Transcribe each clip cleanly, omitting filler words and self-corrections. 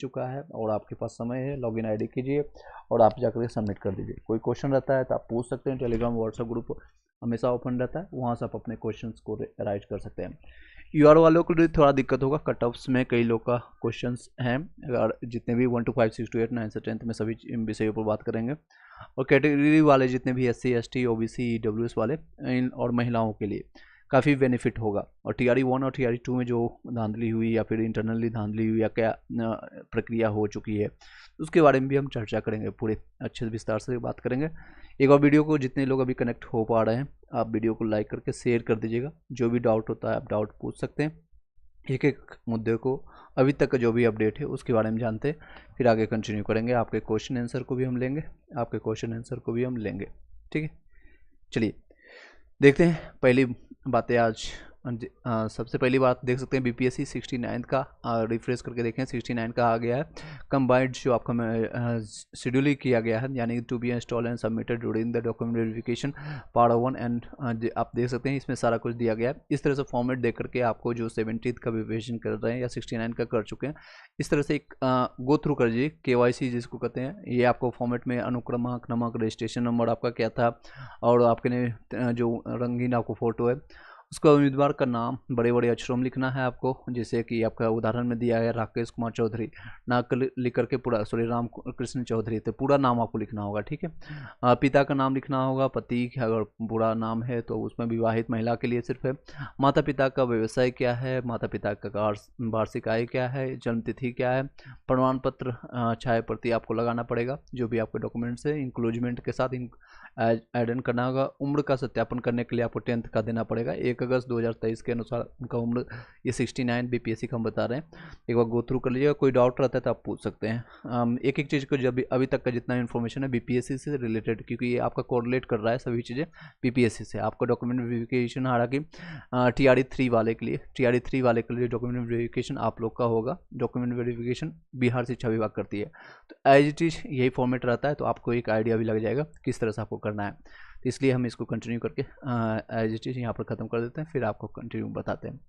चुका है और आपके पास समय है, लॉगिन आईडी कीजिए और आप जाकर सबमिट कर दीजिए। कोई क्वेश्चन रहता है तो आप पूछ सकते हैं, टेलीग्राम व्हाट्सएप ग्रुप हमेशा ओपन रहता है, वहाँ से आप अपने क्वेश्चंस को राइट कर सकते हैं। यूआर वालों को थोड़ा दिक्कत होगा, कट ऑफ्स में कई लोग का क्वेश्चंस हैं, अगर जितने भी 1 to 5 6 to 8 9 से 10th में सभी विषयों पर बात करेंगे। और कैटेगरी वाले जितने भी SC ST OBC EWS वाले इन और महिलाओं के लिए काफ़ी बेनिफिट होगा। और TRE 1 और TRE 2 में जो धांधली हुई या फिर इंटरनली धांधली हुई या क्या प्रक्रिया हो चुकी है, उसके बारे में भी हम चर्चा करेंगे, पूरे अच्छे से विस्तार से बात करेंगे। एक और वीडियो को जितने लोग अभी कनेक्ट हो पा रहे हैं, आप वीडियो को लाइक करके शेयर कर दीजिएगा। जो भी डाउट होता है आप डाउट पूछ सकते हैं, एक एक मुद्दे को अभी तक का जो भी अपडेट है उसके बारे में जानते हैं, फिर आगे कंटिन्यू करेंगे। आपके क्वेश्चन आंसर को भी हम लेंगे, ठीक है। चलिए देखते हैं पहली बातें आज। सबसे पहली बात देख सकते हैं BPSC 69 का, रिफ्रेश करके देखें 69 का आ गया है। कंबाइंड जो आपका शेड्यूल किया गया है, यानी to be install and submitted during the document verification part 1 and आप देख सकते हैं इसमें सारा कुछ दिया गया है। इस तरह से फॉर्मेट देख करके आपको जो 17th का वेरिफिकेशन कर रहे हैं या 69 का कर चुके हैं, इस तरह से एक गो थ्रू कर लीजिए। KYC जिसको कहते हैं, ये आपको फॉर्मेट में अनुक्रमांक नंबर, रजिस्ट्रेशन नंबर आपका क्या था, और आपके जो रंगीन आपको फोटो है उसका उम्मीदवार का नाम बड़े बड़े अक्षरों में लिखना है आपको, जैसे कि आपका उदाहरण में दिया है राकेश कुमार चौधरी, ना लिख करके पूरा, सॉरी राम कृष्ण चौधरी, तो पूरा नाम आपको लिखना होगा, ठीक है। पिता का नाम लिखना होगा, पति अगर पूरा नाम है तो उसमें विवाहित महिला के लिए सिर्फ है। माता पिता का व्यवसाय क्या है, माता पिता का वार्षिक आय क्या है, जन्म तिथि क्या है, प्रमाण पत्र छाया प्रति आपको लगाना पड़ेगा, जो भी आपके डॉक्यूमेंट्स है इंक्लूजमेंट के साथ ऐड करना होगा। उम्र का सत्यापन करने के लिए आपको 10th का देना पड़ेगा। 1 अगस्त 2023 के अनुसार उनका उम्र ये 69 BPSC का हम बता रहे हैं। एक बार गो थ्रू कर लीजिएगा, कोई डाउट रहता है तो आप पूछ सकते हैं। एक एक चीज़ को जब अभी तक का जितना इन्फॉर्मेशन है BPSC से रिलेटेड, क्योंकि ये आपका कोरिलेट कर रहा है सभी चीज़ें BPSC से। आपका डॉक्यूमेंट वेरिफिकेशन, हालांकि TRE 3 वाले के लिए डॉक्यूमेंट वेरिफिकेशन आप लोग का होगा। डॉक्यूमेंट वेरिफिकेशन बिहार शिक्षा विभाग करती है, तो एज इट इज यही फॉर्मेट रहता है, तो आपको एक आइडिया भी लग जाएगा किस तरह से आपको करना है। तो इसलिए हम इसको कंटिन्यू करके एज इट इज यहाँ पर ख़त्म कर देते हैं, फिर आपको कंटिन्यू बताते हैं।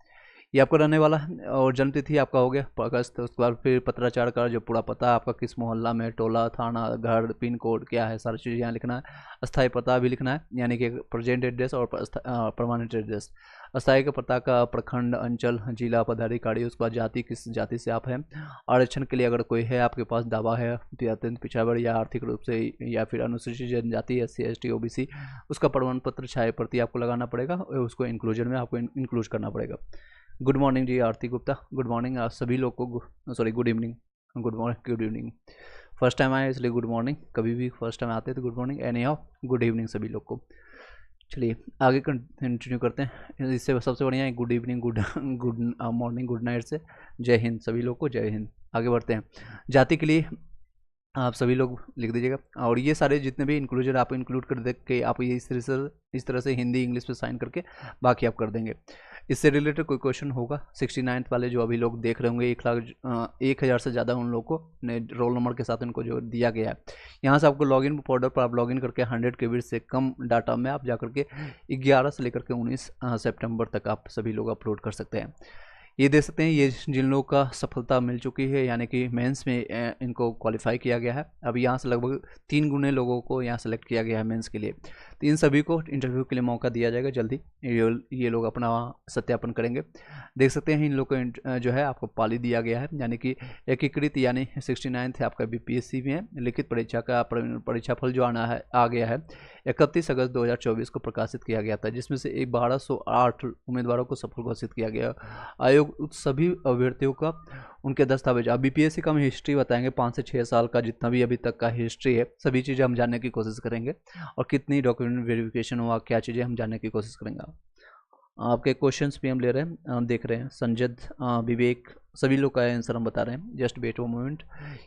ये आपको रहने वाला है, और जन्म तिथि आपका हो गया अगस्त। उसके बाद फिर पत्राचार का जो पूरा पता आपका, किस मोहल्ला में, टोला, थाना, घर, पिन कोड क्या है, सारी चीज़ यहाँ लिखना है। अस्थायी पता भी लिखना है, यानी कि प्रेजेंट एड्रेस और परमानेंट एड्रेस। अस्थायी का पता का प्रखंड, अंचल, जिला पदाधिकारी। उसके बाद जाति, किस जाति से आप हैं। आरक्षण के लिए अगर कोई है आपके पास दावा है, अत्यंत पिछड़ा वर्ग या आर्थिक रूप से या फिर अनुसूचित जनजाति SC ST OBC, उसका प्रमाण पत्र छाया प्रति आपको लगाना पड़ेगा, और उसको इंक्लूजन में आपको इंक्लूड करना पड़ेगा। गुड मॉर्निंग जी आरती गुप्ता, गुड मॉर्निंग आप सभी लोग को, sorry good evening, good evening. First time आए इसलिए गुड मॉर्निंग, कभी भी फर्स्ट टाइम आते तो good morning, any how good evening सभी लोग को। चलिए आगे कंटिन्यू करते हैं। इससे सबसे बढ़िया है good evening, good morning, good night से जय हिंद सभी लोग को, जय हिंद। आगे बढ़ते हैं। जाति के लिए आप सभी लोग लिख दीजिएगा, और ये सारे जितने भी इंक्लूजन आप इंक्लूड कर दे के आप ये इस तरह से हिंदी इंग्लिश पे साइन करके बाकी आप कर देंगे। इससे रिलेटेड कोई क्वेश्चन होगा 69th वाले जो अभी लोग देख रहे होंगे, 1,00,000 से ज़्यादा उन लोग को रोल नंबर के साथ उनको जो दिया गया है, यहाँ से आपको लॉगिन पोर्टल पर आप लॉगिन करके 100 KB से कम डाटा में आप जा करके 11 से लेकर के 19 सितंबर तक आप सभी लोग अपलोड कर सकते हैं। ये देख सकते हैं, ये जिन लोगों का सफलता मिल चुकी है, यानी कि मेंस में इनको क्वालिफाई किया गया है। अब यहाँ से लगभग 3 गुने लोगों को यहाँ सेलेक्ट किया गया है मेंस के लिए, तो इन सभी को इंटरव्यू के लिए मौका दिया जाएगा जल्दी। ये लोग अपना सत्यापन करेंगे। देख सकते हैं इन लोग को जो है आपको पाली दिया गया है, यानी कि एकीकृत, यानी 69th आपका BPSC में है। लिखित परीक्षा का परीक्षा फल जो आ गया है 31 अगस्त 2024 को प्रकाशित किया गया था, जिसमें से 1208 उम्मीदवारों को सफल घोषित किया गया। आयोग सभी अभ्यर्थियों का उनके दस्तावेज, अब BPSC का हम हिस्ट्री बताएंगे, 5 से 6 साल का जितना भी अभी तक का हिस्ट्री है, सभी चीज़ें हम जानने की कोशिश करेंगे, और कितनी डॉक्यूमेंट वेरिफिकेशन हुआ, क्या चीज़ें हम जानने की कोशिश करेंगे। आपके क्वेश्चंस भी हम ले रहे हैं, देख रहे हैं। संजद, विवेक, सभी लोग का आंसर हम बता रहे हैं, जस्ट वेट अ मोमेंट।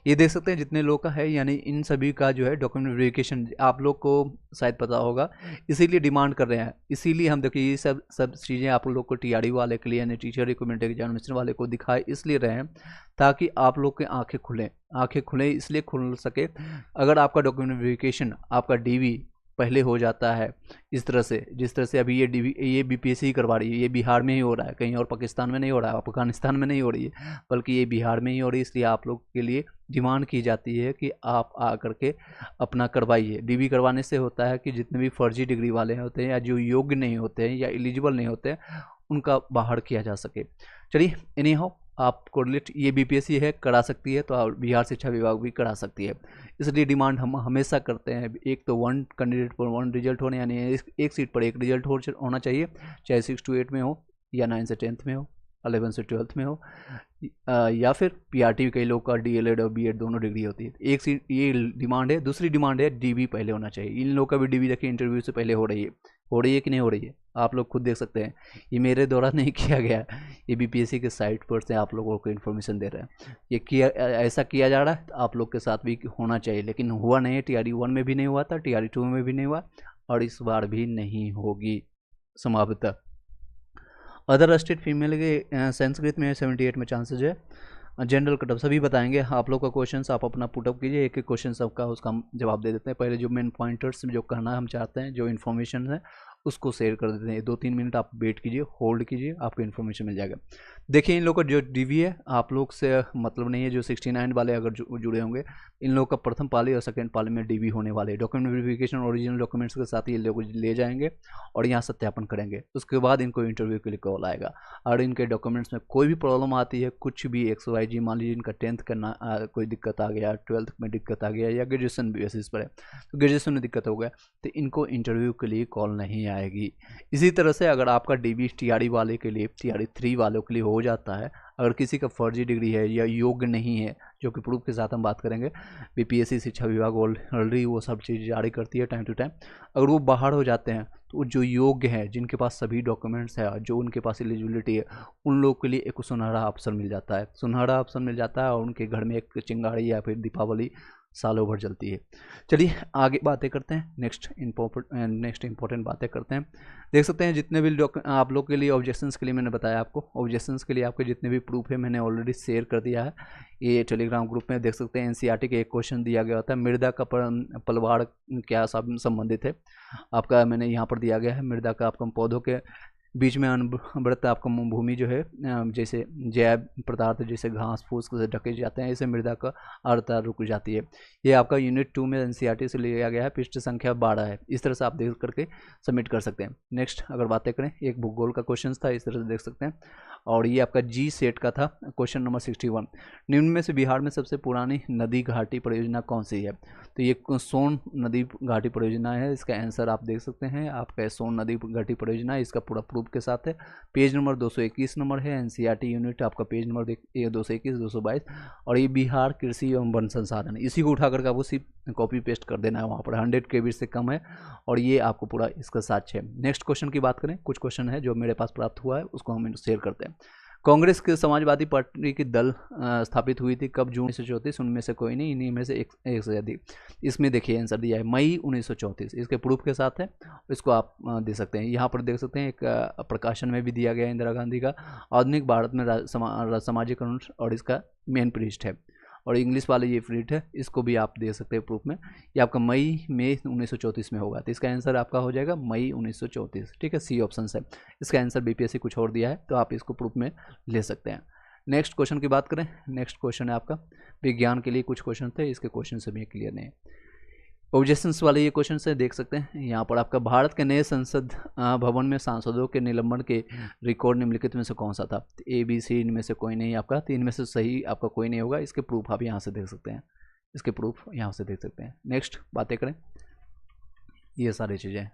ये देख सकते हैं जितने लोग का है, यानी इन सभी का जो है डॉक्यूमेंट वेरिफिकेशन आप लोग को शायद पता होगा, इसीलिए डिमांड कर रहे हैं। इसीलिए हम देखिए ये सब चीज़ें आप लोग को TRE वाले के लिए, यानी टीचर रिक्रूटमेंट एग्जामिनेशन वाले को दिखाए इसलिए रहे हैं, ताकि आप लोग के आँखें खुलें इसलिए खुल सके। अगर आपका डॉक्यूमेंट वेरिफिकेशन, आपका DV पहले हो जाता है। इस तरह से, जिस तरह से अभी ये बीपीएससी करवा रही है, ये बिहार में ही हो रहा है, कहीं और पाकिस्तान में नहीं हो रहा है, अफगानिस्तान में नहीं हो रही है, बल्कि ये बिहार में ही हो रही है। इसलिए आप लोग के लिए डिमांड की जाती है कि आप आ करके अपना करवाइए। डीबी करवाने से होता है कि जितने भी फर्जी डिग्री वाले होते हैं या जो योग्य नहीं होते हैं या एलिजिबल नहीं होते हैं, उनका बाहर किया जा सके। चलिए, एनी हाउ आप कोरिलेट ये बीपीएससी है करा सकती है, तो आप बिहार शिक्षा विभाग भी करा सकती है। इसलिए डिमांड हम हमेशा करते हैं, एक तो 1 कैंडिडेट पर 1 रिजल्ट होने, यानी एक सीट पर 1 रिजल्ट होना चाहिए, चाहे 6 to 8 में हो या 9 से 10th में हो, 11 से 12th में हो, या फिर पीआरटी कई लोग का डीएलएड और बीएड दोनों डिग्री होती है। एक सीट ये डिमांड है। दूसरी डिमांड है डीबी पहले होना चाहिए। इन लोगों का भी डीबी देखिए इंटरव्यू से पहले हो रही है कि नहीं हो रही है, आप लोग खुद देख सकते हैं। ये मेरे द्वारा नहीं किया गया, ये बीपीएससी के साइट पर से आप लोगों को इन्फॉर्मेशन दे रहे हैं। ये किया, ऐसा किया जा रहा है, तो आप लोग के साथ भी होना चाहिए, लेकिन हुआ नहीं है। TRE 1 में भी नहीं हुआ था, TRE 2 में भी नहीं हुआ, और इस बार भी नहीं होगी संभवतः। अदर स्टेट फीमेल के संस्कृत में 78 में चांसेज है। जनरल कटअप सभी बताएंगे। आप लोग का क्वेश्चन आप अपना पुटअप कीजिए, एक एक क्वेश्चन सबका उसका हम जवाब दे देते हैं। पहले जो मेन पॉइंटर्स जो कहना हम चाहते हैं, जो इन्फॉर्मेशन है उसको शेयर कर देते हैं। 2-3 मिनट आप वेट कीजिए, होल्ड कीजिए, आपको इन्फॉर्मेशन मिल जाएगा। देखिए, इन लोगों का जो डीवी है आप लोग से मतलब नहीं है। जो 69 वाले अगर जुड़े होंगे, इन लोग का प्रथम पाली और सेकेंड पाली में डीवी होने वाले। डॉक्यूमेंट वेरिफिकेशन ओरिजिनल डॉक्यूमेंट्स के साथ ये लोग ले जाएंगे और यहाँ सत्यापन करेंगे। उसके बाद इनको इंटरव्यू के लिए कॉल आएगा। और इनके डॉक्यूमेंट्स में कोई भी प्रॉब्लम आती है, कुछ भी XYZ, मान लीजिए इनका 10th का कोई दिक्कत आ गया, 12th में दिक्कत आ गया, या ग्रेजुएशन बेसिस पर है तो ग्रेजुएशन में दिक्कत हो गया, तो इनको इंटरव्यू के लिए कॉल नहीं आएगी। इसी तरह से अगर आपका डीबी TRE वाले के लिए, TRE 3 वालों के लिए हो जाता है, अगर किसी का फर्जी डिग्री है या योग्य नहीं है, जो कि प्रूफ के साथ हम बात करेंगे, बीपीएससी शिक्षा विभाग ऑलरेडी वो सब चीज़ जारी करती है टाइम टू टाइम। अगर वो बाहर हो जाते हैं, तो जो योग्य हैं, जिनके पास सभी डॉक्यूमेंट्स है, जो उनके पास एलिजिबिलिटी है, उन लोगों के लिए एक सुनहरा अवसर मिल जाता है। सुनहरा अवसर मिल जाता है और उनके घर में एक चिंगारी या फिर दीपावली सालों भर चलती है। चलिए आगे बातें करते हैं, नेक्स्ट इंपॉर्टेंट बातें करते हैं। देख सकते हैं जितने भी आप लोग के लिए ऑब्जेक्शंस के लिए मैंने बताया, आपको ऑब्जेक्शंस के लिए आपके जितने भी प्रूफ है मैंने ऑलरेडी शेयर कर दिया है। ये टेलीग्राम ग्रुप में देख सकते हैं। NCERT के एक क्वेश्चन दिया गया होता है, मृदा का पलवाड़ क्या संबंधित है आपका, मैंने यहाँ पर दिया गया है। मृदा का आपका पौधों के बीच में अनवरत आपका भूमि जो है, जैसे जैव पदार्थ जैसे घास फूस से ढके जाते हैं, ऐसे मृदा का आर्द्रता रुक जाती है। ये आपका यूनिट 2 में NCERT से लिया गया है, पृष्ठ संख्या 12 है। इस तरह से आप देख करके सबमिट कर सकते हैं। नेक्स्ट अगर बातें करें, एक भूगोल का क्वेश्चन था, इस तरह से देख सकते हैं। और ये आपका G सेट का था, क्वेश्चन नंबर 61। निम्न में से बिहार में सबसे पुरानी नदी घाटी परियोजना कौन सी है? तो ये सोन नदी घाटी परियोजना है। इसका आंसर आप देख सकते हैं, आपका सोन नदी घाटी परियोजना, इसका पूरा प्रूफ के साथ है। पेज नंबर 221 नंबर है, NCERT यूनिट आपका पेज नंबर 221, 222। और ये बिहार कृषि एवं वन संसाधन, इसी को उठा करके आपको सिर्फ कॉपी पेस्ट कर देना है। वहाँ पर 100 KB से कम है और ये आपको पूरा इसका साक्ष्य है। नेक्स्ट क्वेश्चन की बात करें, कुछ क्वेश्चन है जो मेरे पास प्राप्त हुआ है, उसको हम शेयर करते हैं। कांग्रेस के समाजवादी पार्टी की दल स्थापित हुई थी कब? जून 1934। उनमें से कोई नहीं, इन्हीं में से एक से अधिक। इसमें देखिए आंसर दिया है मई 1934, इसके प्रूफ के साथ है, इसको आप दे सकते हैं। यहाँ पर देख सकते हैं एक प्रकाशन में भी दिया गया है इंदिरा गांधी का आधुनिक भारत में सामाजिकरण, और इसका मेन पृष्ठ है। और इंग्लिश वाले ये फ्रीट है, इसको भी आप दे सकते हैं प्रूफ में। ये आपका मई 1934 में होगा, तो इसका आंसर आपका हो जाएगा मई 1934। ठीक है, C ऑप्शन है। इसका आंसर BPSC कुछ और दिया है, तो आप इसको प्रूफ में ले सकते हैं। नेक्स्ट क्वेश्चन की बात करें, नेक्स्ट क्वेश्चन है आपका विज्ञान के लिए कुछ क्वेश्चन थे, इसके क्वेश्चन से भी क्लियर नहीं है। ऑब्जेक्शंस वाले ये क्वेश्चन से देख सकते हैं। यहाँ पर आपका भारत के नए संसद भवन में सांसदों के निलंबन के रिकॉर्ड निम्नलिखित में से कौन सा था? ABC इनमें से कोई नहीं आपका, तो इनमें से सही आपका कोई नहीं होगा। इसके प्रूफ आप यहाँ से देख सकते हैं, इसके प्रूफ यहाँ से देख सकते हैं। नेक्स्ट बातें करें, ये सारी चीज़ें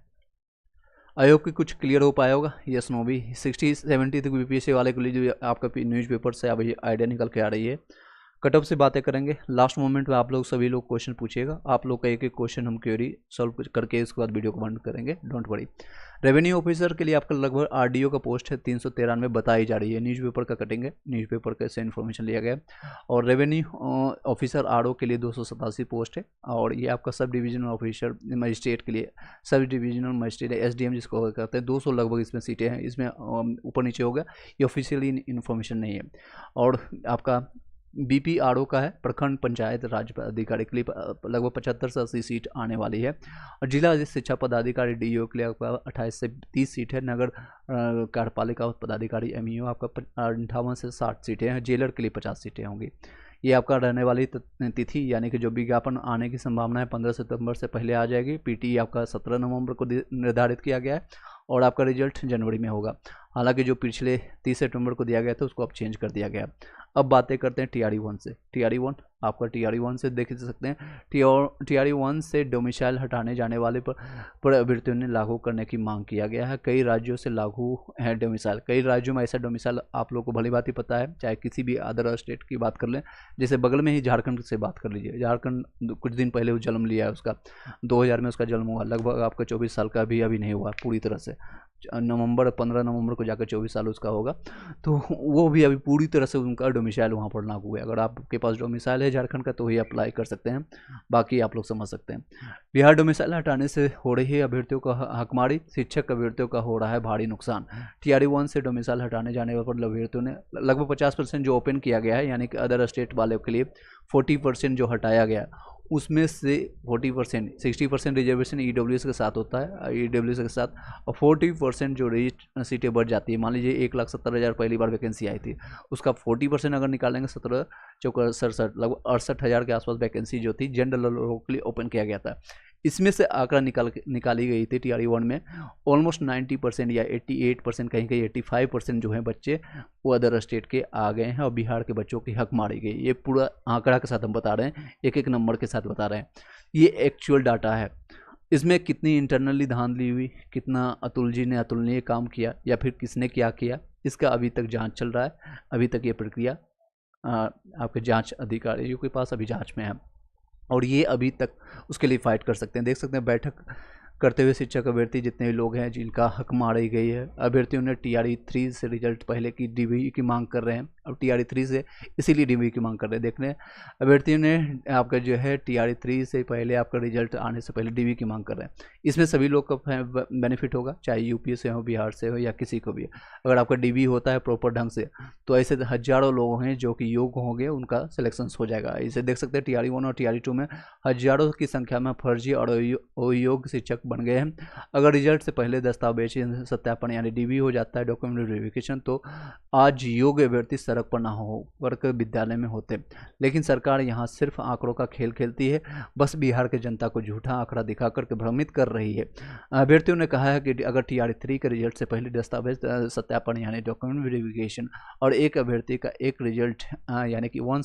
आयोग की कुछ क्लियर हो पाया होगा, यस नो भी। 60-70 तक BPSC वाले के लिए जो आपका न्यूज़पेपर से अभी आइडिया निकल के आ रही है। कट ऑफ से बातें करेंगे, लास्ट मोमेंट में आप लोग सभी लोग क्वेश्चन पूछिएगा। आप लोग का एक एक क्वेश्चन हम क्वेरी सॉल्व करके इसके बाद वीडियो को बंद करेंगे, डोंट वरी। रेवेन्यू ऑफिसर के लिए आपका लगभग RDO का पोस्ट है 393 बताई जा रही है। न्यूज़पेपर का कटेंगे, न्यूज़पेपर का से इन्फॉर्मेशन लिया गया। और रेवेन्यू ऑफिसर RO के लिए 287 पोस्ट है। और ये आपका सब डिविजनल ऑफिसर मजिस्ट्रेट के लिए, सब डिविजनल मजिस्ट्रेट SDM जिसको कहते हैं, 200 लगभग इसमें सीटें हैं। इसमें ऊपर नीचे होगा, ये ऑफिशियली इन्फॉर्मेशन नहीं है। और आपका BPRO का है, प्रखंड पंचायत राज पदाधिकारी के लिए लगभग 75 से 80 सीट आने वाली है। और जिला शिक्षा पदाधिकारी DO के लिए आपका 28 से 30 सीट है। नगर कार्यपालिका पदाधिकारी MEO आपका 58 से 60 सीटें हैं। जेलर के लिए 50 सीटें होंगी। ये आपका रहने वाली तिथि यानी कि जो विज्ञापन आने की संभावना है 15 सितंबर से पहले आ जाएगी। PT आपका 17 नवंबर को निर्धारित किया गया है और आपका रिजल्ट जनवरी में होगा। हालांकि जो पिछले 30 सितंबर को दिया गया था उसको अब चेंज कर दिया गया। अब बातें करते हैं TRE 1 से। TRE 1 आपका TRE 1 से देख सकते हैं। TRE 1 से डोमिसाइल हटाने जाने वाले पर अभ्यर्थियों ने लागू करने की मांग किया गया है। कई राज्यों से लागू है डोमिसाइल। कई राज्यों में ऐसा डोमिसाइल आप लोग को भली बात ही पता है, चाहे किसी भी अदर स्टेट की बात कर लें। जैसे बगल में ही झारखंड से बात कर लीजिए। झारखंड कुछ दिन पहले वो जन्म लिया है, उसका 2000 में उसका जन्म हुआ। लगभग आपका 24 साल का अभी नहीं हुआ पूरी तरह से। 15 नवंबर को जाकर 24 साल उसका होगा। तो वो भी अभी पूरी तरह से उनका डोमिसाइल वहाँ पर लागू है। अगर आपके पास डोमिसाइल है झारखंड का तो ही अप्लाई कर सकते हैं, बाकी आप लोग समझ सकते हैं। बिहार डोमिसाइल हटाने से हो रही है अभ्यर्थियों का हकमारी, शिक्षक अभ्यर्थियों का हो रहा है भारी नुकसान। TRE 1 से डोमिसाइल हटाने जाने पर अभ्यर्थियों ने लगभग 50% जो ओपन किया गया है, यानी कि अदर स्टेट वालों के लिए 40% जो हटाया गया, उसमें से 40% 60% रिजर्वेशन EWS के साथ होता है, EWS के साथ, और 40% जो रजिस्ट्रेशन सीटें बढ़ जाती है। मान लीजिए 1,70,000 पहली बार वैकेंसी आई थी, उसका 40% अगर निकालेंगे 17 चौका 67 लगभग 68,000 के आसपास वैकेंसी जो थी जनरल लोगों के लिए ओपन किया गया था। इसमें से आंकड़ा निकाली गई थी TRE 1 में ऑलमोस्ट 90% या 88%, कहीं कहीं 85% जो है बच्चे वो अदर स्टेट के आ गए हैं और बिहार के बच्चों की हक मारी गई। ये पूरा आंकड़ा के साथ हम बता रहे हैं, एक एक नंबर के साथ बता रहे हैं। ये एक्चुअल डाटा है। इसमें कितनी इंटरनली धांधली हुई, कितना अतुल जी ने अतुलनीय काम किया या फिर किसने क्या किया, इसका अभी तक जांच चल रहा है। अभी तक ये प्रक्रिया आपके जांच अधिकारियों के पास अभी जांच में है और ये अभी तक उसके लिए फाइट कर सकते हैं। देख सकते हैं बैठक करते हुए शिक्षक अभ्यर्थी जितने भी लोग हैं जिनका हक मारी गई है। अभ्यर्थियों ने TRE 3 से रिजल्ट पहले की DBE की मांग कर रहे हैं, अब TRE 3 से इसीलिए DBE की मांग कर रहे हैं। देखने अभ्यर्थियों ने आपका जो है TRE 3 से पहले आपका रिजल्ट आने से पहले DBE की मांग कर रहे हैं। इसमें सभी लोग का बेनिफिट होगा, चाहे यूपी से हो, बिहार से हो या किसी को भी। अगर आपका DBE होता है प्रॉपर ढंग से तो ऐसे हजारों लोग हैं जो कि योग्य होंगे, उनका सिलेक्शन हो जाएगा। इसे देख सकते हैं TRE 1 और TRE 2 में हजारों की संख्या में फर्जी और अयोग्य शिक्षक बन गए हैं। अगर रिजल्ट से पहले दस्तावेज सत्यापन यानी DBE हो जाता है, डॉक्यूमेंट वेरिफिकेशन, तो आज योग्य अभ्यर्थी सड़क पर ना हो वर्ग विद्यालय में होते। लेकिन सरकार यहाँ सिर्फ आंकड़ों का खेल खेलती है, बस बिहार के जनता को झूठा आंकड़ा दिखा करके भ्रमित कर रही है। अभ्यर्थियों ने कहा है कि अगर TRE 3 के रिजल्ट से पहले दस्तावेज सत्यापन यानी डॉक्यूमेंट वेरिफिकेशन और एक अभ्यर्थी का एक रिजल्ट यानी कि वन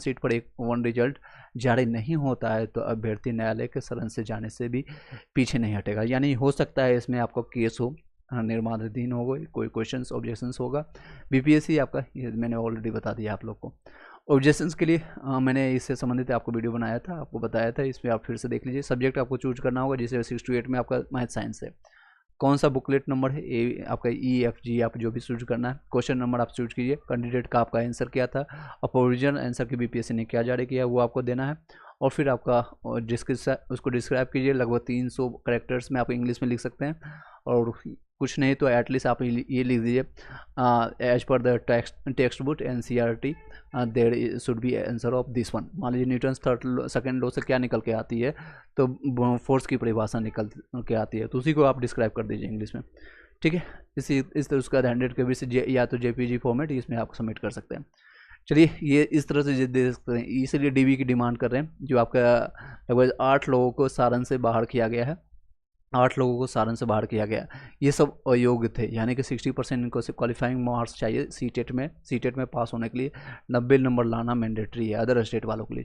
सीट पर वन रिजल्ट जारी नहीं होता है तो अभ्यर्थी न्यायालय के शरण से जाने से भी पीछे नहीं हटेगा। यानी हो सकता है इसमें आपका केस हो, निर्माणाधीन हो गई, कोई क्वेश्चंस ऑब्जेक्शंस होगा। BPSC आपका ये मैंने ऑलरेडी बता दिया आप लोग को। ऑब्जेक्शंस के लिए मैंने इससे संबंधित आपको वीडियो बनाया था, आपको बताया था, इसमें आप फिर से देख लीजिए। सब्जेक्ट आपको चूज करना होगा, जैसे 6 to 8 में आपका मैथ साइंस है, कौन सा बुकलेट नंबर है आपका EFG आप जो भी चूज करना है। क्वेश्चन नंबर आप चूज कीजिए, कैंडिडेट का आपका आंसर क्या था और ओरिजिनल आंसर की BPSC ने क्या जारी किया वो आपको देना है। और फिर आपका उसको डिस्क्राइब कीजिए। लगभग 300 कैरेक्टर्स में आप इंग्लिश में लिख सकते हैं, और कुछ नहीं तो एटलीस्ट आप ये लिख दीजिए as per the text book NCERT there should be answer of this one. मान लीजिए न्यूटन सेकंड लॉ से क्या निकल के आती है, तो फोर्स की परिभाषा निकल के आती है, तो उसी को आप डिस्क्राइब कर दीजिए इंग्लिश में। ठीक है, इस तरह उसका 100 KB से या तो JPG फॉर्मेट इसमें आप सबमिट कर सकते हैं। चलिए ये इस तरह से दे सकते हैं, इसीलिए DBE की डिमांड कर रहे हैं। जो आपका लगभग 8 लोगों को सारण से बाहर किया गया है, 8 लोगों को सारण से बाहर किया गया, ये सब अयोग्य थे। यानी कि 60% इनको से क्वालिफाइंग मार्क्स चाहिए सीटेट में पास होने के लिए 90 नंबर लाना मैंडेटरी है अदर स्टेट वालों के लिए।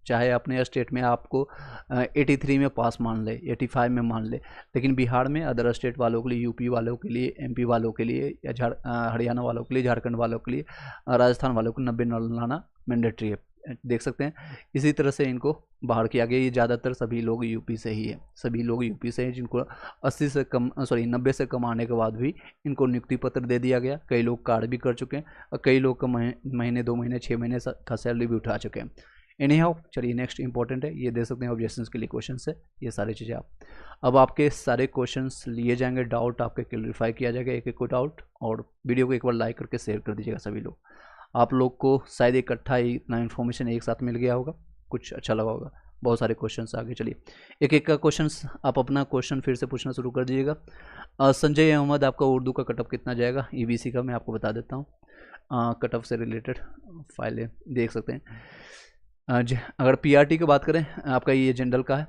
चाहे अपने स्टेट में आपको 83 में पास मान ले, 85 में मान ले, लेकिन बिहार में अदर स्टेट वालों के लिए, UP वालों के लिए, MP वालों के लिए, या हरियाणा वालों के लिए, झारखंड वालों के लिए, राजस्थान वालों को 90 नंबर लाना मैंडेटरी है। देख सकते हैं इसी तरह से इनको बाहर किया गया। ये ज़्यादातर सभी लोग UP से ही है, सभी लोग UP से हैं जिनको 90 से कम आने के बाद भी इनको नियुक्ति पत्र दे दिया गया। कई लोग कार्ड भी कर चुके हैं और कई लोग का महीने 2 महीने 6 महीने का सैलरी भी उठा चुके हैं। एनी हाउ चलिए नेक्स्ट इंपॉर्टेंट है, ये दे सकते हैं ऑब्जेक्शंस के लिए क्वेश्चन है, ये सारी चीज़ें अब आपके सारे क्वेश्चंस लिए जाएंगे, डाउट आपके क्लियरिफाई किया जाएगा एक एक को डाउट। और वीडियो को एक बार लाइक करके शेयर कर दीजिएगा सभी लोग। आप लोग को शायद इकट्ठा इतना इन्फॉर्मेशन एक साथ मिल गया होगा, कुछ अच्छा लगा होगा। बहुत सारे क्वेश्चंस आगे, चलिए एक एक का क्वेश्चंस आप अपना क्वेश्चन फिर से पूछना शुरू कर दीजिएगा। संजय अहमद, आपका उर्दू का कटअप कितना जाएगा? ईबीसी का मैं आपको बता देता हूँ, कटअप से रिलेटेड फाइलें देख सकते हैं। अगर पीआरटी की बात करें, आपका ये जनरल का है,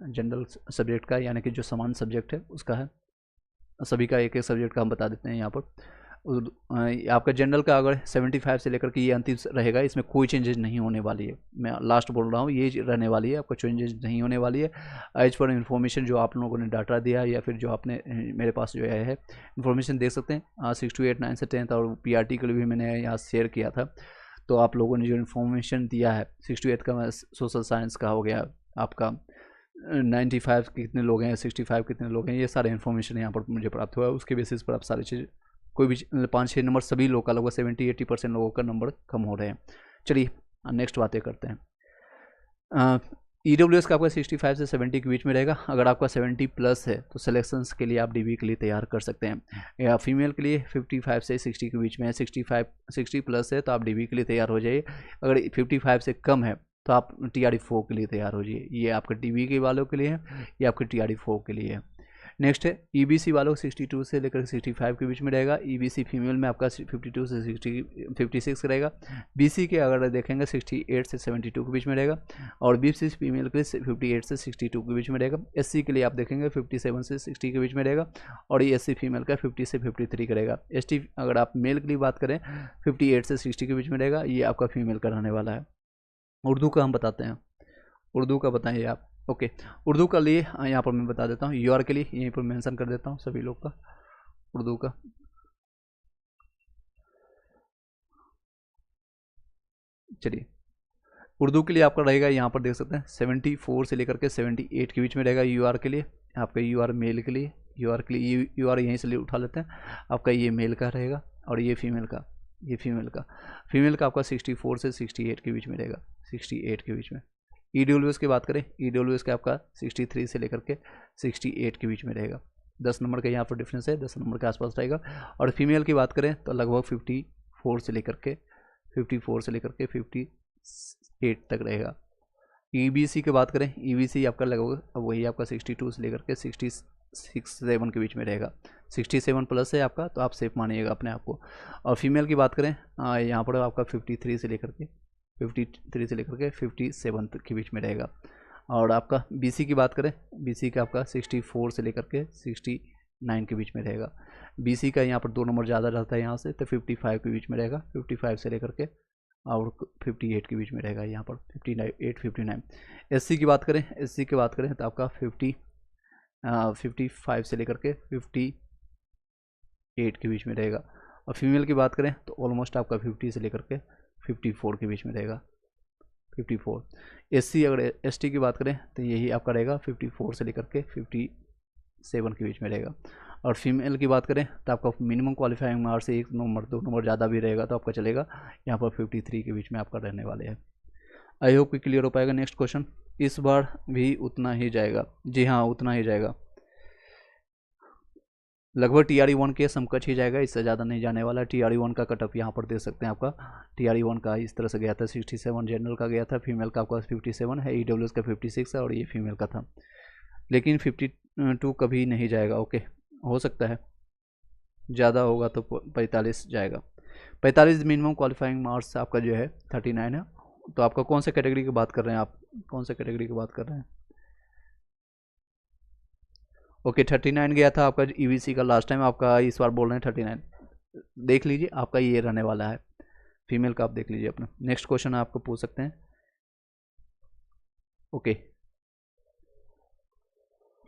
जनरल सब्जेक्ट का, यानी कि जो समान सब्जेक्ट है उसका है। सभी का एक एक सब्जेक्ट का हम बता देते हैं यहाँ पर। आपका जनरल का अगर 75 से लेकर के ये अंतिम रहेगा, इसमें कोई चेंजेस नहीं होने वाली है। मैं लास्ट बोल रहा हूँ, ये रहने वाली है, आपका चेंजेस नहीं होने वाली है। एज पर इन्फॉर्मेशन जो आप लोगों ने डाटा दिया या फिर जो आपने मेरे पास जो है इन्फॉर्मेशन देख सकते हैं। 6 to 8, 9 से 10th और पीआरटी के लिए भी मैंने यहाँ शेयर किया था। तो आप लोगों ने जो इन्फॉर्मेशन दिया है 6 to 8 का सोशल साइंस का हो गया, आपका 95 कितने लोग हैं, 65 कितने लोग हैं, ये सारे इन्फॉर्मेशन यहाँ पर मुझे प्राप्त हुआ है। उसके बेसिस पर आप सारी चीज़, कोई भी 5-6 नंबर सभी लोग का लगभग 70-80% लोगों का नंबर कम हो रहे हैं। चलिए नेक्स्ट बातें करते हैं। EWS का आपका 65 से 70 के बीच में रहेगा। अगर आपका 70 प्लस है तो सिलेक्शंस के लिए आप डीबी के लिए तैयार कर सकते हैं। या फीमेल के लिए 55 से 60 के बीच में है, 60 प्लस है तो आप डीबी के लिए तैयार हो जाइए। अगर 55 से कम है तो आप TRE4 के लिए तैयार हो जाइए। ये आपका डीबी के वालों के लिए है, ये आपके TRE4 के लिए है। नेक्स्ट है EBC वालों को 62 से लेकर 65 के बीच में रहेगा। EBC फीमेल में आपका 52 से 56 रहेगा। BC के अगर देखेंगे 68 से 72 के बीच में रहेगा। और BC फीमेल के लिए 58 से 62 के बीच में रहेगा। SC के लिए आप देखेंगे 57 से 60 के बीच में रहेगा। और ये SC फीमेल का 50 से 53 का रहेगा। ST अगर आप मेल के लिए बात करें 58 से 60 के बीच में रहेगा। ये आपका फीमेल का रहने वाला है। उर्दू का हम बताते हैं, उर्दू का बताइए आप। ओके, उर्दू का लिए यहाँ पर मैं बता देता हूँ, UR के लिए यहीं पर मेंशन कर देता हूँ सभी लोग का उर्दू का। चलिए उर्दू के लिए आपका रहेगा, यहाँ पर देख सकते हैं 74 से लेकर के 78 के बीच में रहेगा UR के लिए। आपका UR मेल के लिए, UR के लिए UR यहीं से उठा लेते हैं। आपका ये मेल का रहेगा और ये फीमेल का, ये फीमेल का आपका 64 से 68 के बीच में रहेगा, 68 के बीच में। EWS की बात करें, EWS का आपका 63 से लेकर के 68 के बीच में रहेगा। 10 नंबर का यहाँ पर डिफरेंस है, 10 नंबर के आसपास रहेगा। और फीमेल की बात करें तो लगभग 54 से लेकर के 58 तक रहेगा। EBC की बात करें, EBC आपका लगभग वही आपका 62 से लेकर के 67 के बीच में रहेगा। 67 प्लस है आपका, तो आप सेफ मानिएगा अपने आप को। और फीमेल की बात करें यहाँ पर आपका 53 से लेकर के 57 के बीच में रहेगा। और आपका BC की बात करें, BC का आपका 64 से लेकर के 69 के बीच में रहेगा। BC का यहाँ पर 2 नंबर ज़्यादा रहता है यहाँ से, तो 55 के बीच में रहेगा, 55 से लेकर के और 58 के बीच में रहेगा यहाँ पर 58-59। SC की बात करें, SC की बात करें तो आपका 55 से लेकर के 58 के बीच में रहेगा। और फीमेल की बात करें तो ऑलमोस्ट आपका 50 से लेकर के 54 के बीच में रहेगा, 54। SC अगर ST की बात करें तो यही आपका रहेगा 54 से लेकर के 57 के बीच में रहेगा। और फीमेल की बात करें तो आपका मिनिमम क्वालिफाइंग मार्क्स से 1 नंबर 2 नंबर ज़्यादा भी रहेगा तो आपका चलेगा, यहाँ पर 53 के बीच में आपका रहने वाले हैं। आई होप कि क्लियर हो पाएगा। नेक्स्ट क्वेश्चन, इस बार भी उतना ही जाएगा? जी हाँ, उतना ही जाएगा, लगभग TRE1 के समकक्ष ही जाएगा, इससे ज़्यादा नहीं जाने वाला। TRE1 का कटअप यहाँ पर देख सकते हैं आपका। TRE1 का इस तरह से गया था 67, जनरल का गया था, फीमेल का आपका 57 है, EWS का 56 है और ये फीमेल का था। लेकिन 52 कभी नहीं जाएगा। ओके, हो सकता है ज़्यादा होगा तो 45 जाएगा। 45 मिनिमम क्वालिफाइंग मार्क्स आपका जो है 39 है। तो आपका कौन सा कैटेगरी की बात कर रहे हैं आप, कौन सा कैटेगरी की बात कर रहे हैं? ओके, 39 गया था आपका EBC का लास्ट टाइम, आपका इस बार बोल रहे हैं 39। देख लीजिए आपका ये रहने वाला है, फीमेल का आप देख लीजिए अपना। नेक्स्ट क्वेश्चन आपको पूछ सकते हैं। ओके,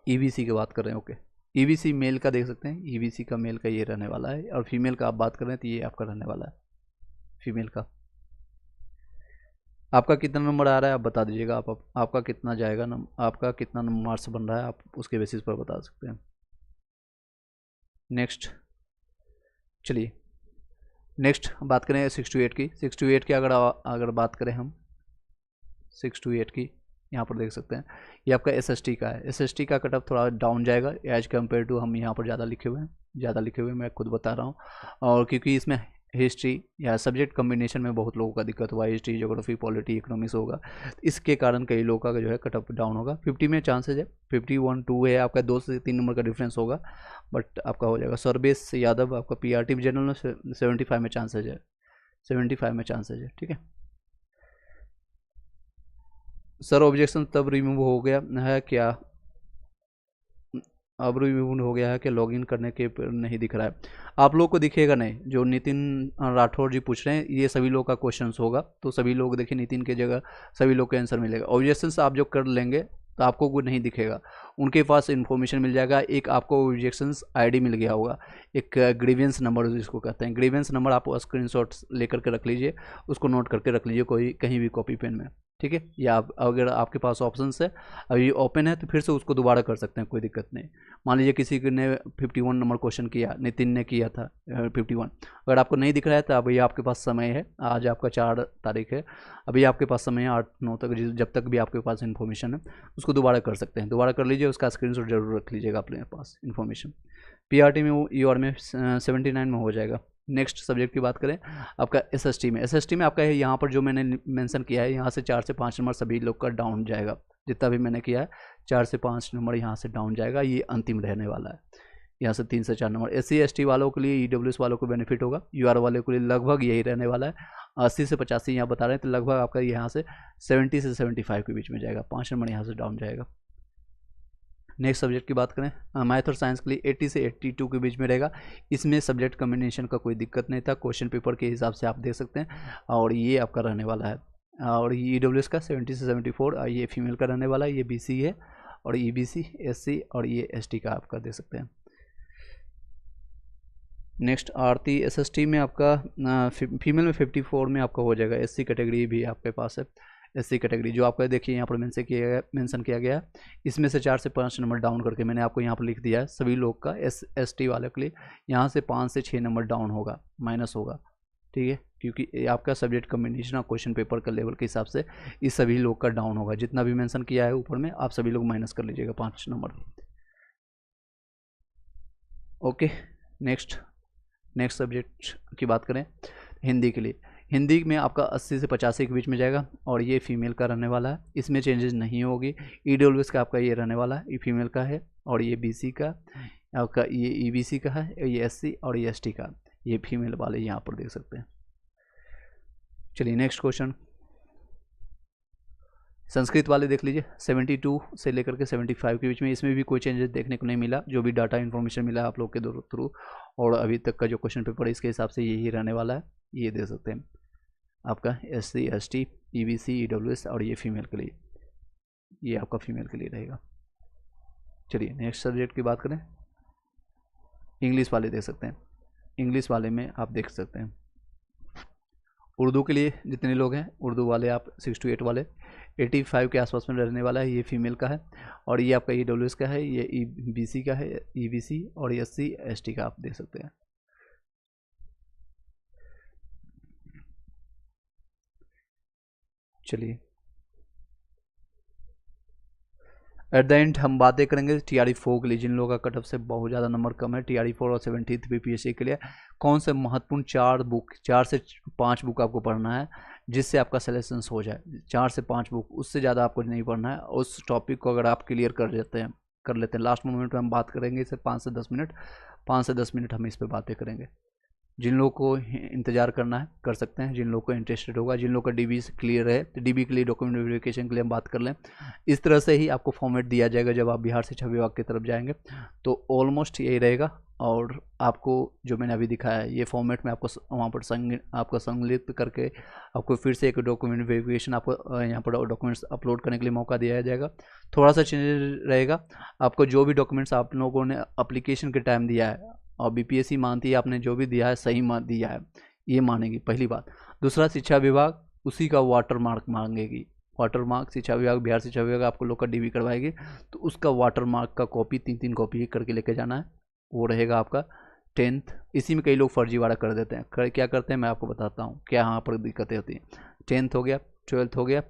EBC की बात कर रहे हैं। ओके, EBC मेल का देख सकते हैं, EBC का मेल का ये रहने वाला है। और फीमेल का आप बात कर रहे हैं तो ये आपका रहने वाला है फीमेल का। आपका कितना नंबर आ रहा है आप बता दीजिएगा। आपका कितना जाएगा, आपका कितना मार्क्स बन रहा है आप उसके बेसिस पर बता सकते हैं। नेक्स्ट, चलिए नेक्स्ट बात करें 6 to 8 की। 6 to 8 की अगर बात करें हम 6 to 8 की, यहाँ पर देख सकते हैं ये आपका SST का है। SST का कटअप थोड़ा डाउन जाएगा एज कम्पेयर टू, हम यहाँ पर ज़्यादा लिखे हुए हैं, मैं खुद बता रहा हूँ। और क्योंकि इसमें हिस्ट्री या सब्जेक्ट कम्बिनेशन में बहुत लोगों का दिक्कत हुआ, हिस्ट्री, ज्योग्राफी, पॉलिटी, इकोनॉमिक्स होगा। इसके कारण कई लोगों का जो है कट ऑफ डाउन होगा। 50 में चांसेज है, 51 2 है आपका, 2 से 3 नंबर का डिफरेंस होगा, बट आपका हो जाएगा। सर्वेश यादव आपका पीआरटी जनरल में 75 में चांसेज है, 75 में चांसेज है, ठीक है। सर ऑब्जेक्शन तब रिमूव हो गया है क्या, अब रिमूव हो गया है कि लॉगिन करने के पर नहीं दिख रहा है? आप लोग को दिखेगा नहीं, जो नितिन राठौर जी पूछ रहे हैं ये सभी लोग का क्वेश्चंस होगा, तो सभी लोग देखिए नितिन के जगह सभी लोग का आंसर मिलेगा। ऑब्जेक्शंस आप जो कर लेंगे तो आपको वो नहीं दिखेगा, उनके पास इन्फॉर्मेशन मिल जाएगा। एक आपको ऑब्जेक्शंस आईडी मिल गया होगा, एक ग्रीवेंस नंबर जिसको कहते हैं, ग्रीवेंस नंबर आप स्क्रीनशॉट लेकर के रख लीजिए, उसको नोट करके रख लीजिए कोई कहीं भी कॉपी पेन में, ठीक है। या आप अगर आपके पास ऑप्शंस है अभी ओपन है तो फिर से उसको दोबारा कर सकते हैं, कोई दिक्कत नहीं। मान लीजिए किसी ने 51 नंबर क्वेश्चन किया, नितिन ने किया था 51, अगर आपको नहीं दिख रहा है तो अभी आपके पास समय है, आज आपका 4 तारीख है, अभी आपके पास समय है 8-9 तक, जब तक भी आपके पास इन्फॉर्मेशन है उसको दोबारा कर सकते हैं, दोबारा कर लीजिए, उसका स्क्रीनशॉट जरूर रख लीजिएगा अपने पास इन्फॉर्मेशन। पीआरटी में वो यूआर में 79 में हो जाएगा। नेक्स्ट सब्जेक्ट की बात करें आपका एसएसटी में, एसएसटी में आपका है यहाँ पर जो मैंने मेंशन किया है, यहाँ से 4 से 5 नंबर सभी लोग का डाउन जाएगा, जितना भी मैंने किया है 4 से 5 नंबर यहाँ से डाउन जाएगा, ये अंतिम रहने वाला है। यहाँ से 3 से 4 नंबर एससी एसटी वालों के लिए, ईडब्ल्यूएस वालों को बेनिफिट होगा, यूआर वाले के लिए लगभग यही रहने वाला है। 80 से 85 यहाँ बता रहे हैं, तो लगभग आपका यहाँ से 70 से 75 के बीच में जाएगा, 5 नंबर यहाँ से डाउन जाएगा। नेक्स्ट सब्जेक्ट की बात करें मैथ और साइंस के लिए 80 से 82 के बीच में रहेगा। इसमें सब्जेक्ट कम्बिनेशन का कोई दिक्कत नहीं था, क्वेश्चन पेपर के हिसाब से आप देख सकते हैं, और ये आपका रहने वाला है। और ये ईडब्ल्यूएस का 70 से 74, ये फीमेल का रहने वाला है, ये बीसी है, और ईबीसी, एससी और ये एसटी का आपका देख सकते हैं। नेक्स्ट आरती एसएसटी में आपका फीमेल में 54 में आपका हो जाएगा। एससी कैटेगरी भी आपके पास है, एससी कैटेगरी जो आपका देखिए यहाँ पर मेंशन किया गया है, इसमें से 4 से 5 नंबर डाउन करके मैंने आपको यहाँ पर लिख दिया है सभी लोग का। एसटी वाले के लिए यहाँ से 5 से 6 नंबर डाउन होगा, माइनस होगा, ठीक है, क्योंकि ये आपका सब्जेक्ट कम्बिनेशन और क्वेश्चन पेपर का लेवल के हिसाब से इस सभी लोग का डाउन होगा, जितना भी मेंशन किया है ऊपर में आप सभी लोग माइनस कर लीजिएगा 5 नंबर। ओके, नेक्स्ट सब्जेक्ट की बात करें हिंदी के लिए, हिंदी में आपका 80 से 85 के बीच में जाएगा, और ये फीमेल का रहने वाला है, इसमें चेंजेस नहीं होगी। ईडब्ल्यूएस का आपका ये रहने वाला है, ये फीमेल का है, और ये बीसी का आपका, ये ईबीसी का है, ये एससी और ये एसटी का, ये फीमेल वाले यहाँ पर देख सकते हैं। चलिए नेक्स्ट क्वेश्चन, संस्कृत वाले देख लीजिए 72 से लेकर के 75 के बीच में, इसमें भी कोई चेंजेस देखने को नहीं मिला, जो भी डाटा इन्फॉर्मेशन मिला आप लोग के थ्रू, और अभी तक का जो क्वेश्चन पेपर है इसके हिसाब से यही रहने वाला है, ये देख सकते हैं आपका एससी, एसटी, ईबीसी, ईडब्ल्यूएस, और ये फीमेल के लिए, ये आपका फीमेल के लिए रहेगा। चलिए नेक्स्ट सब्जेक्ट की बात करें, इंग्लिश वाले देख सकते हैं, इंग्लिश वाले में आप देख सकते हैं उर्दू के लिए जितने लोग हैं, उर्दू वाले आप 6 to 8 वाले 85 के आसपास में रहने वाला है, ये फीमेल का है, और ये आपका ईडब्ल्यूएस का है, ये ईबीसी का है, ईबीसी और एससी एसटी का आप देख सकते हैं। चलिए एट द एंड हम बातें करेंगे TRE4 के लिए, जिन लोगों का कट ऑफ से बहुत ज़्यादा नंबर कम है, TRE4 और 70th BPSC के लिए कौन से महत्वपूर्ण 4 से 5 बुक आपको पढ़ना है जिससे आपका सिलेक्शन हो जाए। 4 से 5 बुक, उससे ज़्यादा आपको नहीं पढ़ना है। उस टॉपिक को अगर आप क्लियर कर लेते हैं लास्ट मोमेंट में हम बात करेंगे इसे 5 से 10 मिनट हम इस पर बातें करेंगे। जिन लोगों को इंतज़ार करना है कर सकते हैं, जिन लोगों को इंटरेस्टेड होगा, जिन लोगों का डीबी क्लियर है तो डीबी के लिए, डॉक्यूमेंट वेरिफिकेशन के लिए हम बात कर लें। इस तरह से ही आपको फॉर्मेट दिया जाएगा जब आप बिहार शिक्षा विभाग की तरफ जाएंगे, तो ऑलमोस्ट यही रहेगा। और आपको जो मैंने अभी दिखाया है ये फॉर्मेट में आपको वहाँ पर आपको संकलित करके आपको फिर से एक डॉक्यूमेंट वेरिफिकेशन आपको यहाँ पर डॉक्यूमेंट्स अपलोड करने के लिए मौका दिया जाएगा। थोड़ा सा चेंज रहेगा, आपको जो भी डॉक्यूमेंट्स आप लोगों ने अप्लीकेशन के टाइम दिया है और BPSC मानती है आपने जो भी दिया है सही दिया है, ये मानेगी पहली बात। दूसरा, शिक्षा विभाग उसी का वाटर मार्क मांगेगी, वाटर मार्क शिक्षा विभाग, बिहार शिक्षा विभाग आपको लोग का DB करवाएगी, तो उसका वाटर मार्क का कॉपी 3-3 कॉपी करके लेके जाना है, वो रहेगा आपका 10th। इसी में कई लोग फर्जीवाड़ा कर देते हैं, क्या करते हैं मैं आपको बताता हूँ क्या यहाँ पर दिक्कतें होती हैं। 10th हो गया, 12th हो गया,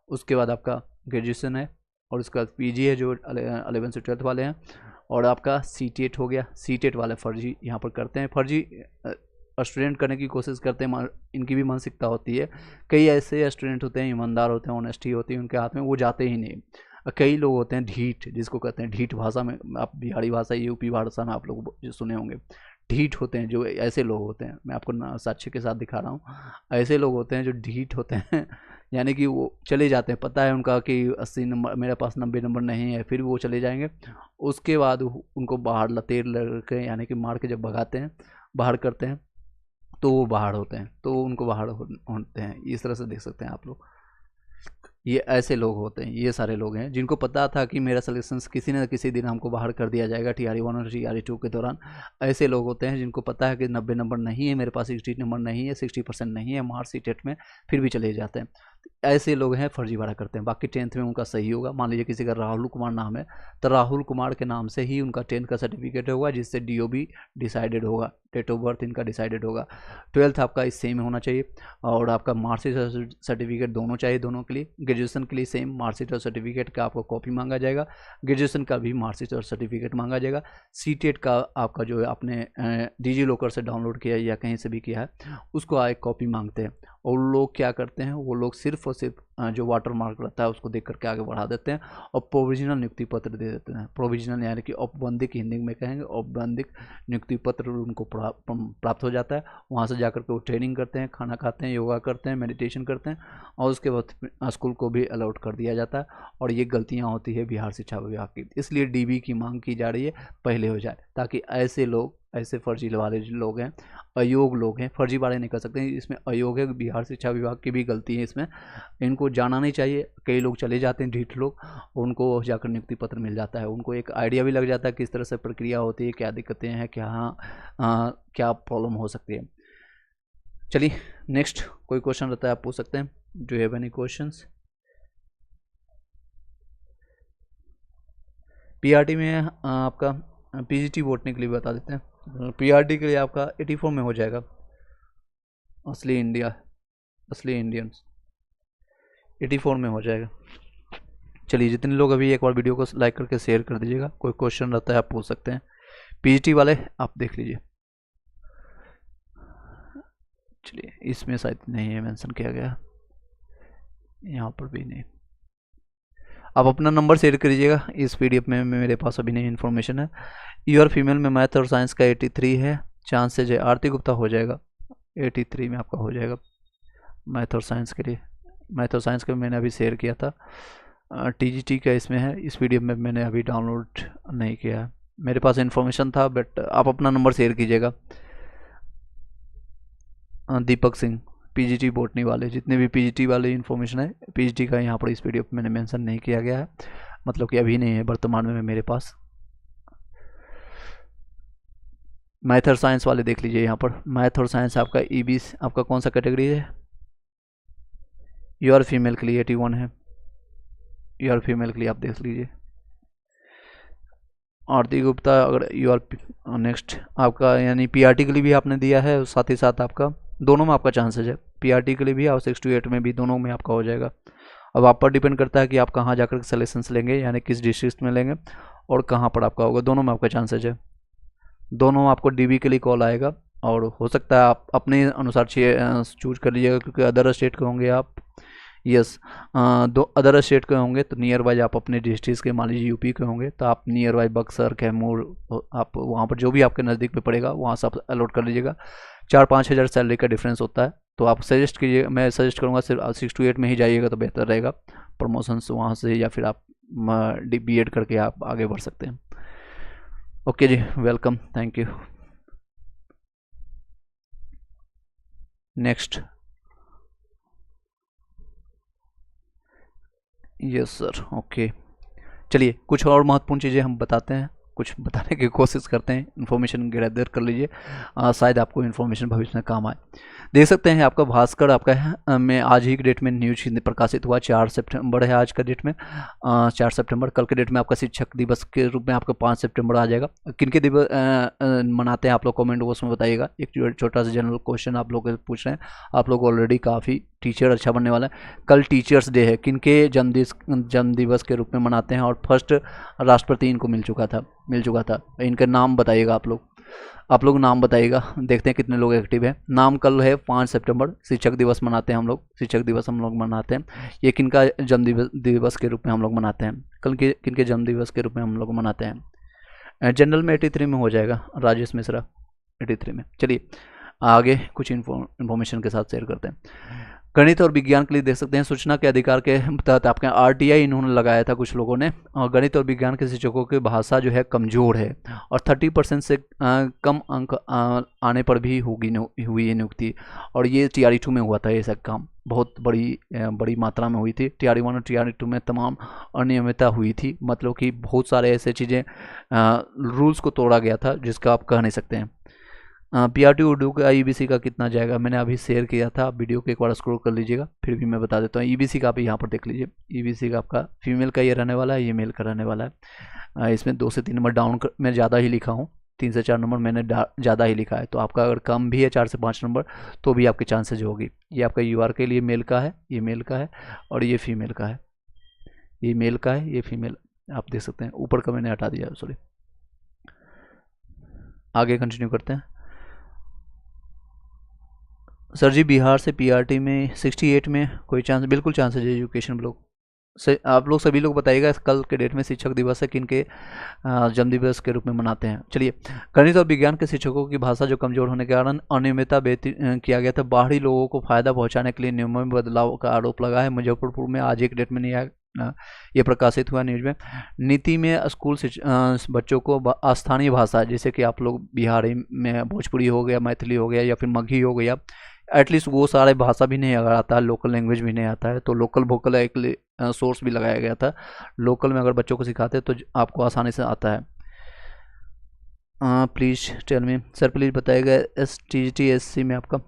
उसके बाद आपका ग्रेजुएशन है, और उसके बाद PG है जो 11 से 12th वाले हैं, और आपका CTET हो गया। CTET वाले फर्जी यहाँ पर करते हैं, फर्जी स्टूडेंट करने की कोशिश करते हैं, इनकी भी मानसिकता होती है। कई ऐसे स्टूडेंट होते हैं, ईमानदार होते हैं, ऑनेस्टी होती है उनके हाथ में, वो जाते ही नहीं। कई लोग होते हैं ढीठ, जिसको कहते हैं ढीठ भाषा में, आप बिहारी भाषा, यूपी भाषा में आप लोग जो सुने होंगे, ढीठ होते हैं जो ऐसे लोग होते हैं। मैं आपको साक्ष्य के साथ दिखा रहा हूँ। ऐसे लोग होते हैं जो ढीठ होते हैं यानी कि वो चले जाते हैं, पता है उनका कि 80 नंबर, मेरे पास 90 नंबर नहीं है, फिर वो चले जाएंगे। उसके बाद उनको बाहर लतेड़ लड़के यानी कि मार के जब भगाते हैं, बाहर करते हैं, तो वो बाहर होते हैं, तो उनको बाहर होते हैं। इस तरह से देख सकते हैं आप लोग, ये ऐसे लोग होते हैं। ये सारे लोग हैं जिनको पता था कि मेरा सिलेक्शन किसी न किसी दिन हमको बाहर कर दिया जाएगा TRE 1 और TRE 2 के दौरान। ऐसे लोग होते हैं जिनको पता है कि 90 नंबर नहीं है, मेरे पास 60 नंबर नहीं है, 60% नहीं है मार्क्स टेट में, फिर भी चले जाते हैं। ऐसे लोग हैं फर्जीवाड़ा करते हैं। बाकी 10th में उनका सही होगा। मान लीजिए किसी का राहुल कुमार नाम है, तो राहुल कुमार के नाम से ही उनका 10th का सर्टिफिकेट होगा, जिससे DOB डिसाइडेड होगा, डेट ऑफ बर्थ इनका डिसाइडेड होगा। 12th आपका इस सेम होना चाहिए, और आपका मार्कशीट सर्टिफिकेट दोनों चाहिए, दोनों के लिए। ग्रेजुएशन के लिए सेम मार्कशीट और सर्टिफिकेट का आपको कॉपी मांगा जाएगा, ग्रेजुएशन का भी मार्कशीट और सर्टिफिकेट मांगा जाएगा। CTET का आपका जो है आपने डिजी लॉकर से डाउनलोड किया या कहीं से भी किया है, उसको एक कॉपी मांगते हैं। और लोग क्या करते हैं, वो लोग सिर्फ और सिर्फ जो वाटर मार्क रहता है उसको देख करके आगे बढ़ा देते हैं और प्रोविजनल नियुक्ति पत्र दे देते हैं। प्रोविजनल यानी कि औपबंधिक, हिंदी में कहेंगे औपबंधिक नियुक्ति पत्र उनको प्राप्त हो जाता है। वहाँ से जाकर के वो ट्रेनिंग करते हैं, खाना खाते हैं, योगा करते हैं, मेडिटेशन करते हैं, और उसके बाद स्कूल को भी अलॉट कर दिया जाता है। और ये गलतियाँ होती है बिहार शिक्षा विभाग की, इसलिए DB की मांग की जा रही है पहले हो जाए, ताकि ऐसे लोग, ऐसे फर्जी वाले लोग हैं, अयोग्य लोग हैं, फर्जी वाले नहीं कर सकते, इसमें अयोग्य बिहार शिक्षा विभाग की भी गलती है इसमें। इनको जाना नहीं चाहिए। कई लोग चले जाते हैं ढीठ लोग, उनको जाकर नियुक्ति पत्र मिल जाता है, उनको एक आइडिया भी लग जाता है किस तरह से प्रक्रिया होती है, क्या दिक्कतें हैं, क्या प्रॉब्लम हो सकती है। चलिए नेक्स्ट, कोई क्वेश्चन रहता है आप पूछ सकते हैं। Do you have any questions? PRT में आपका PGT बोटनी के लिए बता देते हैं। PRT के लिए आपका 84 में हो जाएगा। असली इंडियंस 84 में हो जाएगा। चलिए, जितने लोग अभी एक बार वीडियो को लाइक करके शेयर कर दीजिएगा। कोई क्वेश्चन रहता है आप पूछ सकते हैं। PGT वाले आप देख लीजिए। चलिए, इसमें शायद नहीं है मेंशन किया गया, यहाँ पर भी नहीं। आप अपना नंबर शेयर करिएगा। इस PDF में मेरे पास अभी नहीं इन्फॉर्मेशन है। यूआर फीमेल में मैथ और साइंस का 83 है, चांसेज है। आरती गुप्ता हो जाएगा 83 में आपका हो जाएगा मैथ और साइंस के लिए। मैथ और साइंस का मैंने अभी शेयर किया था। TGT का इसमें है, इस PDF में मैंने अभी डाउनलोड नहीं किया है। मेरे पास इन्फॉर्मेशन था, बट आप अपना नंबर शेयर कीजिएगा। दीपक सिंह PGT बोटनी वाले, जितने भी PGT वाले इन्फॉर्मेशन है, PGT का यहाँ पर इस PDF में मैंने मेंशन नहीं किया गया है, मतलब कि अभी नहीं है वर्तमान में मेरे पास। मैथ और साइंस वाले देख लीजिए यहाँ पर। मैथ और साइंस आपका EB आपका कौन सा कैटेगरी है? यूआर फीमेल के लिए 81 है। यूआर फीमेल के लिए आप देख लीजिए। आरती गुप्ता अगर यूआर नेक्स्ट आपका यानी PRT के लिए भी आपने दिया है, साथ ही साथ आपका दोनों में आपका चांसेज है, PRT के लिए भी और 6 to 8 में भी, दोनों में आपका हो जाएगा। अब आप पर डिपेंड करता है कि आप कहाँ जाकर सिलेक्शंस लेंगे, यानी किस डिस्ट्रिक्ट में लेंगे और कहाँ पर आपका होगा। दोनों में आपका चांसेज है। दोनों आपको DB के लिए कॉल आएगा, और हो सकता है आप अपने अनुसार चूज कर लीजिएगा, क्योंकि अदर स्टेट के होंगे आप। यस, दो अदर स्टेट के होंगे तो नियर बाय आप अपने डिस्ट्रिक्ट के, मान लीजिए UP के होंगे तो आप नियर बाय बक्सर, कैमूर, आप वहाँ पर जो भी आपके नज़दीक में पड़ेगा वहाँ से आप अलॉट कर लीजिएगा। 4-5 हज़ार सैलरी का डिफरेंस होता है, तो आप सजेस्ट कीजिए, मैं सजेस्ट करूँगा सिर्फ 6 to 8 में ही जाइएगा तो बेहतर रहेगा। प्रमोशन से वहाँ से, या फिर आप B.Ed करके आप आगे बढ़ सकते हैं। ओके जी, welcome, thank you. Next, yes sir, okay. चलिए, कुछ और महत्वपूर्ण चीज़ें हम बताते हैं, कुछ बताने की कोशिश करते हैं। इन्फॉर्मेशन गैदर कर लीजिए, शायद आपको इन्फॉर्मेशन भविष्य में काम आए। देख सकते हैं आपका भास्कर आपका है में आज ही की डेट में न्यूज प्रकाशित हुआ। 4 सितंबर है आज का डेट में, 4 सितंबर। कल के डेट में आपका शिक्षक दिवस के रूप में आपका 5 सितंबर आ जाएगा। किन के दिवस मनाते हैं आप लोग कमेंट बॉक्स में बताइएगा। एक छोटा सा जनरल क्वेश्चन आप लोग पूछ रहे हैं। आप लोग ऑलरेडी काफ़ी टीचर अच्छा बनने वाला है। कल टीचर्स डे है, किनके जन्म दिवस के रूप में मनाते हैं, और फर्स्ट राष्ट्रपति इनको मिल चुका था। इनके नाम बताइएगा आप लोग। आप लोग नाम बताइएगा, देखते हैं कितने लोग एक्टिव हैं। नाम कल है 5 सितंबर, शिक्षक दिवस मनाते हैं हम लोग, शिक्षक दिवस हम लोग मनाते हैं। ये किनका जन्म दिवस के रूप में हम लोग मनाते हैं, कल के किनके जन्म दिवस के रूप में हम लोग मनाते हैं। जनरल में 83 में हो जाएगा, राजेश मिश्रा 83 में। चलिए आगे कुछ इन्फॉर्मेशन के साथ शेयर करते हैं। गणित और विज्ञान के लिए देख सकते हैं सूचना के अधिकार के तहत आपके आरटीआई इन्होंने लगाया था कुछ लोगों ने। और गणित और विज्ञान के शिक्षकों की भाषा जो है कमज़ोर है और 30% से कम अंक आने पर भी हुई है नियुक्ति। और ये TRE 2 में हुआ था, ये सब काम बहुत बड़ी मात्रा में हुई थी। TRE 1 और TRE 2 में तमाम अनियमितता हुई थी, मतलब कि बहुत सारे ऐसे चीज़ें रूल्स को तोड़ा गया था जिसका आप कह नहीं सकते हैं। PRT उर्दू का EBC का कितना जाएगा, मैंने अभी शेयर किया था, वीडियो को एक बार स्क्रॉल कर लीजिएगा, फिर भी मैं बता देता हूँ। EBC का आप यहाँ पर देख लीजिए, EBC का आपका फीमेल का ये रहने वाला है, ये मेल का रहने वाला है। इसमें 2 से 3 नंबर डाउन मैं ज़्यादा ही लिखा हूँ, 3 से 4 नंबर मैंने ज़्यादा ही लिखा है। तो आपका अगर कम भी है 4 से 5 नंबर तो भी आपके चांसेज होगी। ये आपका UR के लिए मेल का है, ये मेल का है, और ये फीमेल का है, ये मेल का है, ये फीमेल, आप देख सकते हैं। ऊपर का मैंने हटा दिया, सॉरी। आगे कंटिन्यू करते हैं। सर जी बिहार से PRT में 68 में कोई चांस, बिल्कुल चांसेज है एजुकेशन ब्लॉक से। आप लोग सभी लोग बताइएगा कल के डेट में शिक्षक दिवस है, किनके जन्म दिवस के रूप में मनाते हैं। चलिए, गणित और विज्ञान के शिक्षकों की भाषा जो कमजोर होने के कारण अनियमितता किया गया था, बाहरी लोगों को फायदा पहुंचाने के लिए नियमों में बदलाव का आरोप लगा है। मुजफ्फरपुर में आज एक डेट में नहीं आया, ये प्रकाशित हुआ न्यूज में। नीति में स्कूल बच्चों को स्थानीय भाषा, जैसे कि आप लोग बिहारी में भोजपुरी हो गया, मैथिली हो गया, या फिर मगही हो गया, एटलीस्ट वो सारे भाषा भी नहीं अगर आता है, लोकल लैंग्वेज भी नहीं आता है, तो लोकल वोकल एक सोर्स भी लगाया गया था। लोकल में अगर बच्चों को सिखाते हैं तो आपको आसानी से आता है। Please tell me, sir please बताइएगा STGT SC में आपका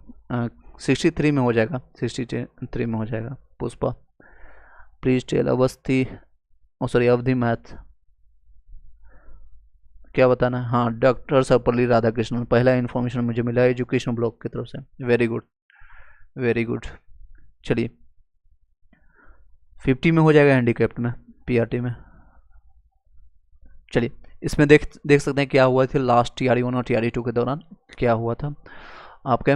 63 में हो जाएगा, 63 में हो जाएगा। Pushpa please tell Awasthi, sorry Avadhi math क्या बताना है। हाँ, डॉक्टर सर्वपल्ली राधाकृष्णन, पहला इन्फॉर्मेशन मुझे मिला है एजुकेशन ब्लॉक की तरफ से। Very good, very good. चलिए 50 में हो जाएगा हैंडीकैप्ट में, PRT में। चलिए इसमें देख सकते हैं क्या हुआ था लास्ट TRE 1 और TRE 2 के दौरान क्या हुआ था। आपके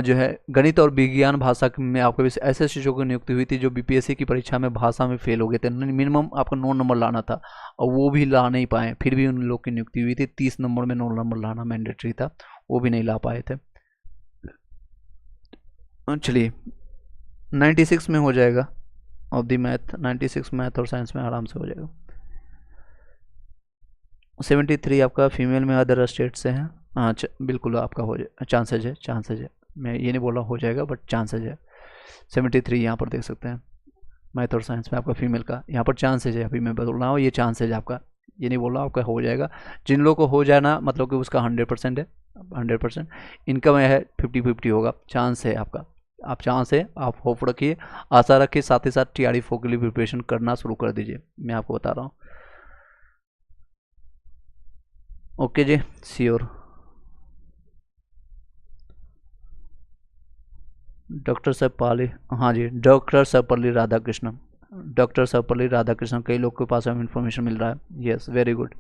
जो है गणित और विज्ञान भाषा में आपको ऐसे शिक्षकों की नियुक्ति हुई थी जो BPSC की परीक्षा में भाषा में फेल हो गए थे। मिनिमम आपको 9 नंबर लाना था और वो भी ला नहीं पाए, फिर भी उन लोग की नियुक्ति हुई थी। 30 नंबर में 9 नंबर लाना मैंडेटरी था, वो भी नहीं ला पाए थे। चलिए 96 में हो जाएगा ऑफ दी मैथ, 96 मैथ और साइंस में आराम से हो जाएगा। 73 आपका फीमेल में अदर स्टेट से है। हाँ बिल्कुल आपका हो जाए, चांसेज है, मैं ये नहीं बोल रहा हो जाएगा बट चांसेज है। 73 यहाँ पर देख सकते हैं, मैथ और साइंस में आपका फीमेल का यहाँ पर चांसेज है। अभी मैं बोल रहा हूँ ये चांसेज है आपका, ये नहीं बोल रहा आपका हो जाएगा। जिन लोगों को हो जाना मतलब कि उसका 100% है, 100%। इनका में है 50-50 होगा, चांस है आपका, आप चांस है, आप होप रखिए, आशा रखिए, साथ ही साथ TRE 4 के लिए प्रिपरेशन करना शुरू कर दीजिए, मैं आपको बता रहा हूँ। ओके जी, श्योर। डॉक्टर सर्वपल्ली, हाँ जी, डॉक्टर सर्वपल्ली राधाकृष्णन, डॉक्टर सर्वपल्ली राधाकृष्णन, कई लोग के पास हमें इन्फॉर्मेशन मिल रहा है। Yes very good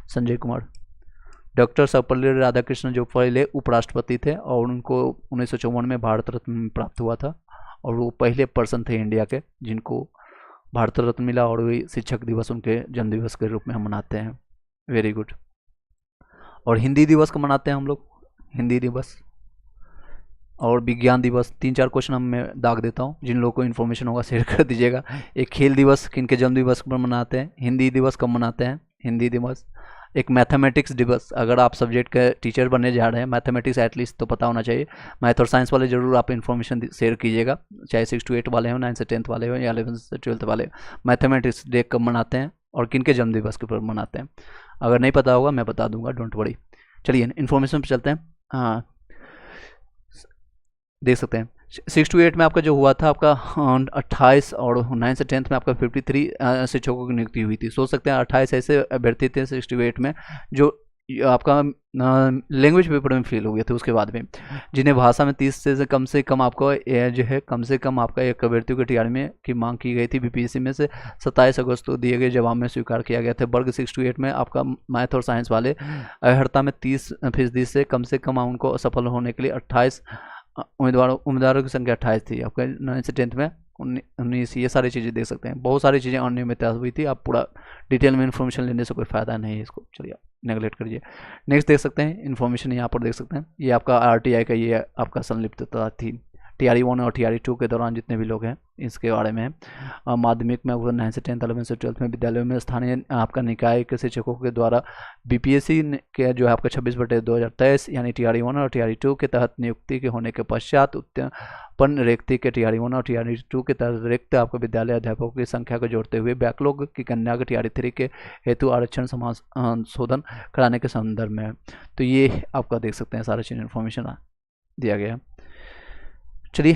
Sanjay Kumar. Doctor Sarvepalli Radhakrishnan जो पहले उपराष्ट्रपति थे और उनको 1954 में भारत रत्न प्राप्त हुआ था, और वो पहले पर्सन थे इंडिया के जिनको भारत रत्न मिला, और वही शिक्षक दिवस उनके जन्मदिवस के रूप में हम मनाते हैं। Very good. और हिंदी दिवस को मनाते हैं हम लोग, हिंदी दिवस और विज्ञान दिवस। 3-4 क्वेश्चन हम मैं दाग देता हूँ, जिन लोगों को इन्फॉर्मेशन होगा शेयर कर दीजिएगा। एक खेल दिवस किनके जन्म दिवस पर मनाते हैं, हिंदी दिवस कब मनाते हैं, हिंदी दिवस। एक मैथमेटिक्स दिवस, अगर आप सब्जेक्ट के टीचर बनने जा रहे हैं, मैथमेटिक्स एटलीस्ट तो पता होना चाहिए। मैथ और साइंस वाले जरूर आप इन्फॉर्मेशन शेयर कीजिएगा, चाहे 6 to 8 वाले हो, 9 से 10th वाले हो, या 11 से 12th वाले हो। मैथमेटिक्स डे कब मनाते हैं और किनके जन्म दिवस के ऊपर मनाते हैं, अगर नहीं पता होगा मैं बता दूंगा, डोंट वरी। चलिए इन्फॉर्मेशन पर चलते हैं। हाँ देख सकते हैं 6 to 8 में आपका जो हुआ था आपका 28, और 9 से 10th में आपका 53 शिक्षकों की नियुक्ति हुई थी। सोच सकते हैं 28 ऐसे अभ्यर्थी थे 6 to 8 में जो आपका लैंग्वेज पेपर में फेल हो गए थे उसके बाद में, जिन्हें भाषा में 30 से कम आपको जो है कम से कम आपका एक अभ्यर्थियों के टीआर में की मांग की गई थी, बीपीएससी में से 27 अगस्त को दिए गए जवाब में स्वीकार किया गया था। वर्ग 6 to 8 में आपका मैथ और साइंस वाले अर्हता में 30% से कम उनको सफल होने के लिए 28 उम्मीदवारों की संख्या 28 थी। आपका 9 से 10th में 19, ये सारी चीज़ें देख सकते हैं। बहुत सारी चीज़ें अनियमितता हुई थी। आप पूरा डिटेल में इन्फॉर्मेशन लेने से कोई फ़ायदा नहीं है, इसको चलिए नेगलेक्ट करिए। नेक्स्ट देख सकते हैं इन्फॉर्मेशन, यहाँ पर देख सकते हैं ये आपका आरटीआई का ये आपका संलिप्तता थी टीआरई 1 और टीआरई 2 के दौरान जितने भी लोग हैं इसके बारे में है। माध्यमिक में 9 से 10th 11 से 12th में विद्यालयों में स्थानीय आपका निकाय के शिक्षकों के द्वारा बीपीएससी के जो है आपका 26/2023 यानी टीआरई 1 और टीआरई 2 के तहत नियुक्ति के होने के पश्चात उत्पन्न रिक्ति के टीआरई 1 और टीआरई 2 के तहत रिक्त आपको विद्यालय अध्यापकों की संख्या को जोड़ते हुए बैकलॉग की कन्या के टीआरई 3 के हेतु आरक्षण संशोधन कराने के संदर्भ में है। तो ये आपका देख सकते हैं सारा चीज़ इन्फॉर्मेशन दिया गया है। चलिए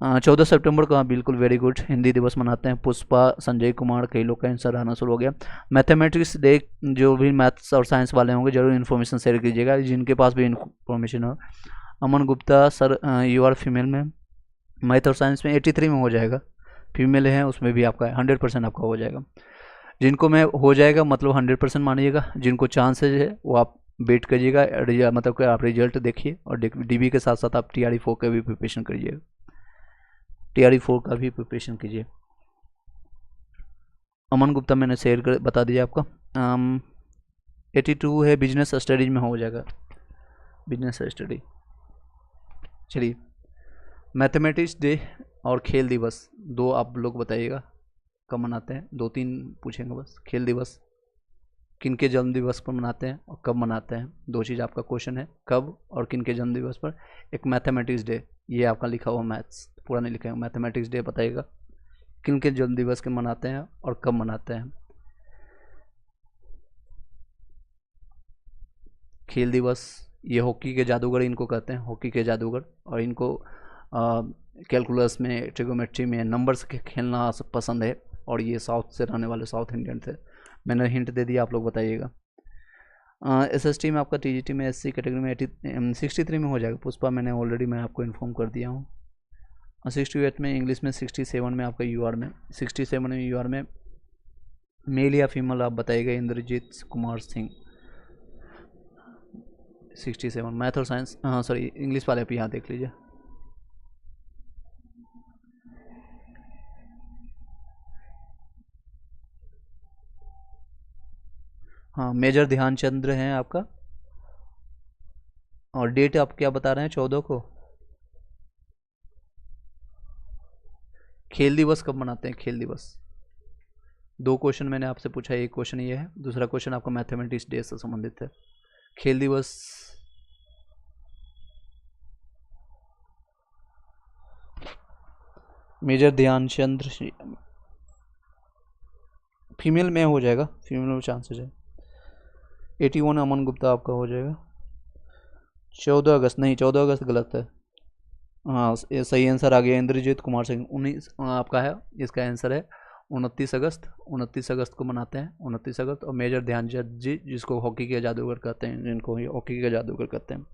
14 सितंबर को, हाँ बिल्कुल वेरी गुड, हिंदी दिवस मनाते हैं। पुष्पा, संजय कुमार, कई लोग का आंसर आना शुरू हो गया। मैथमेटिक्स डे, जो भी मैथ्स और साइंस वाले होंगे जरूर इन्फॉर्मेशन शेयर कीजिएगा जिनके पास भी इन्फॉर्मेशन हो। Aman Gupta sir, you are female में मैथ और साइंस में 83 में हो जाएगा, फीमेल है उसमें भी आपका 100% आपका हो जाएगा। जिनको में हो जाएगा मतलब 100% मानिएगा, जिनको चांसेज है वो आप वेट करिएगा, मतलब कि आप रिजल्ट देखिए और डीबी के साथ साथ आप टीआरई 4 का भी प्रिपरेशन करिएगा, टीआरई 4 का भी प्रिपरेशन कीजिए। अमन गुप्ता मैंने शेयर कर बता दिया आपका। 82 है बिजनेस स्टडीज में हो जाएगा, बिजनेस स्टडी। चलिए मैथमेटिक्स डे और खेल दिवस दो आप लोग बताइएगा कब मनाते हैं, 2-3 पूछेंगे बस। खेल दिवस किनके जन्म दिवस पर मनाते हैं और कब मनाते हैं, 2 चीज़ आपका क्वेश्चन है, कब और किनके जन्म दिवस पर। एक मैथमेटिक्स डे, ये आपका लिखा हुआ मैथ्स पूरा नहीं लिखा है, मैथमेटिक्स डे बताइएगा किनके जन्म दिवस के मनाते हैं और कब मनाते हैं। खेल दिवस, ये हॉकी के जादूगर इनको कहते हैं, हॉकी के जादूगर, और इनको कैलकुलस में, ट्रिगोमेट्री में नंबर्स के खेलना पसंद है और ये साउथ से रहने वाले, साउथ इंडियन थे। मैंने हिंट दे दिया, आप लोग बताइएगा। एसएसटी में आपका, टीजीटी में, एससी कैटेगरी में 63 में हो जाएगा। पुष्पा मैं आपको इन्फॉर्म कर दिया हूँ। 68 में, इंग्लिश में 67 में आपका यूआर में, 67 में यूआर में मेल या फीमेल आप बताइएगा। इंद्रजीत कुमार सिंह 67, मैथ और साइंस, हाँ सॉरी इंग्लिश वाले आप यहाँ देख लीजिए। हाँ मेजर ध्यानचंद्र हैं आपका। और डेट आप क्या बता रहे हैं, 14 को। खेल दिवस कब मनाते हैं, खेल दिवस 2 क्वेश्चन मैंने आपसे पूछा, एक क्वेश्चन ये है, दूसरा क्वेश्चन आपका मैथमेटिक्स डे से संबंधित है। खेल दिवस मेजर ध्यानचंद्र, फीमेल में हो जाएगा, फीमेल में चांसेस है। 81 अमन गुप्ता आपका हो जाएगा। 14 अगस्त नहीं, 14 अगस्त गलत है। हाँ सही आंसर आ गया, इंद्रजीत कुमार सिंह 19 आपका है, इसका आंसर है 29 अगस्त। 29 अगस्त को मनाते हैं, 29 अगस्त। और मेजर ध्यानचंद जी, जिसको हॉकी के जादूगर कहते हैं, जिनको हॉकी के जादूगर कहते हैं।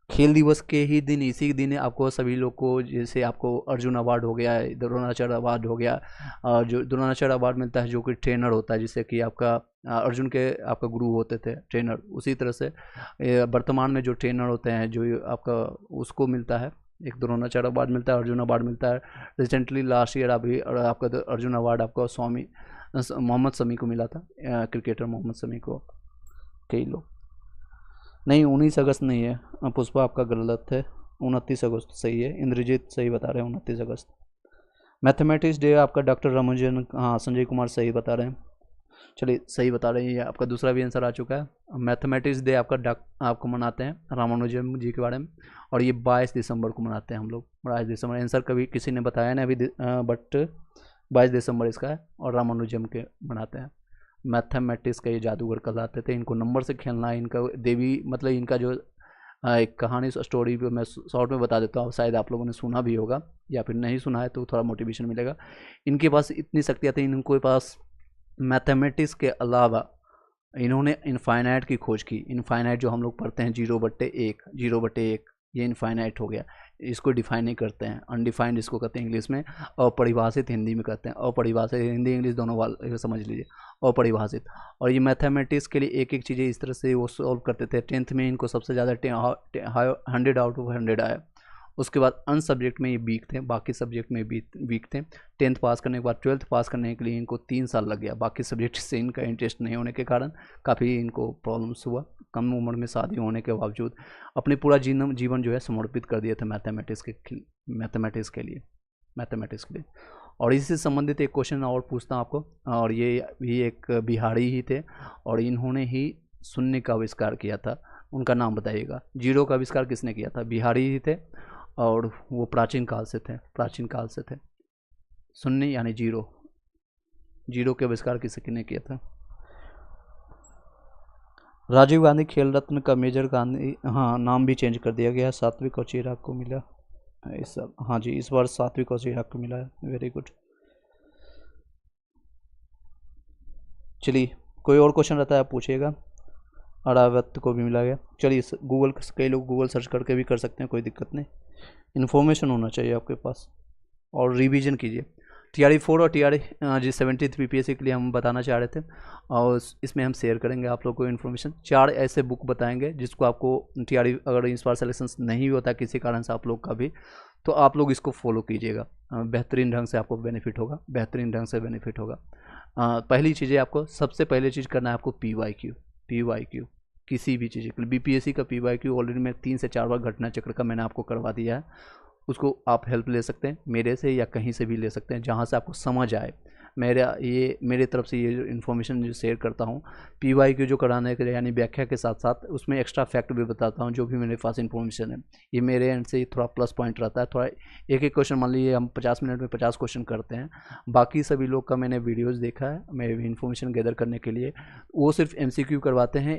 खेल दिवस के ही दिन, इसी दिन आपको सभी लोग को, जैसे आपको अर्जुन अवार्ड हो गया, द्रोणाचार्य अवार्ड हो गया, जो द्रोणाचार्य अवार्ड मिलता है जो कि ट्रेनर होता है, जिससे कि आपका अर्जुन के आपका गुरु होते थे ट्रेनर, उसी तरह से वर्तमान में जो ट्रेनर होते हैं जो आपका, उसको मिलता है एक द्रोणाचार्य अवार्ड मिलता है, अर्जुन अवार्ड मिलता है। रिसेंटली लास्ट ईयर अभी आपका अर्जुन अवार्ड आपका मोहम्मद शमी को मिला था, क्रिकेटर मोहम्मद शमी को। कई लोग नहीं, 19 अगस्त नहीं है पुष्पा, आपका गलत है, 29 अगस्त सही है। इंद्रजीत सही बता रहे हैं, 29 अगस्त। मैथमेटिक्स डे आपका डॉक्टर रामानुजन, हाँ संजय कुमार सही बता रहे हैं, चलिए सही बता रहे हैं, ये आपका दूसरा भी आंसर आ चुका है। मैथमेटिक्स डे आपका आपको मनाते हैं रामानुजन जी के बारे में, और ये 22 दिसंबर को मनाते हैं हम लोग, 22 दिसंबर। आंसर कभी किसी ने बताया ना अभी, बट 22 दिसंबर इसका है, और रामानुजन के मनाते हैं। मैथमेटिक्स का ये जादूगर कहलाते थे, इनको नंबर से खेलना, इनका देवी मतलब इनका जो एक कहानी स्टोरी भी मैं शॉर्ट में बता देता हूँ, शायद आप लोगों ने सुना भी होगा या फिर नहीं सुना है तो थोड़ा मोटिवेशन मिलेगा। इनके पास इतनी शक्तियाँ थी, इनके पास मैथमेटिक्स के अलावा इन्होंने इनफाइनाइट की खोज की। इनफाइनाइट जो हम लोग पढ़ते हैं 0/1, 0/1, ये इनफाइनाइट हो गया। इसको डिफाइन नहीं करते हैं, अनडिफाइंड इसको कहते हैं इंग्लिश में, अपरिभाषित हिंदी में कहते हैं। अपरिभाषित हिंदी इंग्लिश दोनों वाले समझ लीजिए, अपरिभाषित। और ये मैथमेटिक्स के लिए एक एक चीज़ें इस तरह से वो सॉल्व करते थे। 10th में इनको सबसे ज़्यादा 100 आउट ऑफ 100 आया। उसके बाद अन सब्जेक्ट में ये वीक थे, बाकी सब्जेक्ट में वीक थे। 10th पास करने के बाद 12th पास करने के लिए इनको 3 साल लग गया। बाकी सब्जेक्ट से इनका इंटरेस्ट नहीं होने के कारण काफ़ी इनको प्रॉब्लम्स हुआ। कम उम्र में शादी होने के बावजूद अपने पूरा जीवन जो है समर्पित कर दिए थे मैथमेटिक्स के लिए। और इसी से संबंधित एक क्वेश्चन और पूछता हूँ आपको, और ये भी एक बिहारी ही थे और इन्होंने ही शून्य का आविष्कार किया था। उनका नाम बताइएगा। 0 का आविष्कार किसने किया था? बिहारी ही थे और वो प्राचीन काल से थे। शून्य यानी 0 के आविष्कार किसने किया था? राजीव गांधी खेल रत्न का मेजर गांधी, हाँ, नाम भी चेंज कर दिया गया है। सात्विक और चिराग को मिला इस साल, हाँ जी, इस बार सात्विक और चिराग को मिला है। Very good. चलिए, कोई और क्वेश्चन रहता है आप पूछिएगा। अरावत को भी मिला गया। चलिए, गूगल, कई लोग गूगल सर्च करके भी कर सकते हैं, कोई दिक्कत नहीं। इन्फॉर्मेशन होना चाहिए आपके पास और रिवीजन कीजिए। TRE-4 और TRE-73 BPSC के लिए हम बताना चाह रहे थे और इसमें हम शेयर करेंगे आप लोगों को इन्फॉर्मेशन। 4 ऐसे बुक बताएंगे जिसको आपको TRE अगर इस बार सिलेक्शन नहीं होता किसी कारण से आप लोग का भी, तो आप लोग इसको फॉलो कीजिएगा। बेहतरीन ढंग से आपको बेनिफिट होगा। पहली चीज़ें आपको, सबसे पहले चीज़ करना है आपको PYQ किसी भी चीज़ के लिए। BPSC का PYQ ऑलरेडी मैं 3 से 4 बार घटना चक्र का मैंने आपको करवा दिया है। उसको आप हेल्प ले सकते हैं मेरे से या कहीं से भी ले सकते हैं, जहाँ से आपको समझ आए। मेरे तरफ से ये जो इन्फॉर्मेशन जो शेयर करता हूँ PYQ जो कराने के लिए, यानी व्याख्या के साथ साथ उसमें एक्स्ट्रा फैक्ट भी बताता हूँ जो भी मेरे पास इन्फॉर्मेशन है। ये मेरे एंड से थोड़ा प्लस पॉइंट रहता है। थोड़ा एक क्वेश्चन, मान लीजिए हम 50 मिनट में 50 क्वेश्चन करते हैं, बाकी सभी लोग का मैंने वीडियोज़ देखा है मैं इन्फॉर्मेशन गैदर करने के लिए। वो सिर्फ MCQ करवाते हैं,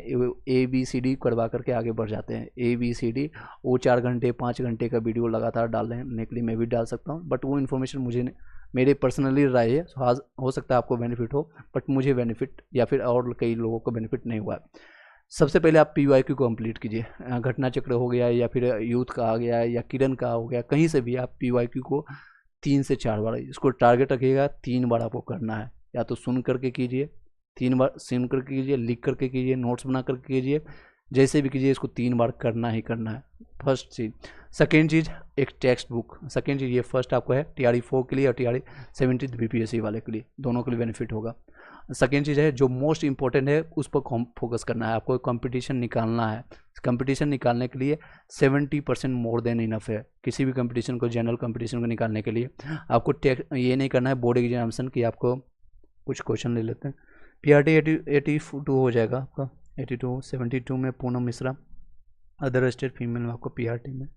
ABCD करवा करके आगे बढ़ जाते हैं। ABCD वो 4 घंटे 5 घंटे का वीडियो लगातार डालने के लिए मैं भी डाल सकता हूँ, बट वो इन्फॉर्मेशन मुझे मेरे पर्सनली राय है, हो सकता है आपको बेनिफिट हो, बट मुझे बेनिफिट या फिर और कई लोगों को बेनिफिट नहीं हुआ। सबसे पहले आप PYQ को कंप्लीट कीजिए। घटना चक्र हो गया या फिर यूथ का आ गया या किरण का हो गया, कहीं से भी आप PYQ को 3 से 4 बार इसको टारगेट रखिएगा। 3 बार आपको करना है, या तो सुन करके कीजिए, 3 बार सुन करके कीजिए, लिख करके कीजिए, नोट्स बना करके कीजिए, जैसे भी कीजिए, इसको 3 बार करना ही करना है। फर्स्ट चीज़। सेकेंड चीज़, एक टेक्स्ट बुक। सेकेंड चीज़, ये फर्स्ट आपको है TRE-4 के लिए और TRE-73 BPSC वाले के लिए, दोनों के लिए बेनिफिट होगा। सेकेंड चीज़ है, जो मोस्ट इंपॉर्टेंट है उस पर फोकस करना है। आपको कंपटीशन निकालना है। कंपटीशन निकालने के लिए 70% मोर देन इनफ है। किसी भी कंपटीशन को, जनरल कंपटीशन को निकालने के लिए आपको ये नहीं करना है बोर्ड एग्जामिनेशन की। आपको कुछ क्वेश्चन ले लेते हैं। PRT 82 हो जाएगा आपका। 82, 72 में Poonam Mishra, other state female में आपको PRT में।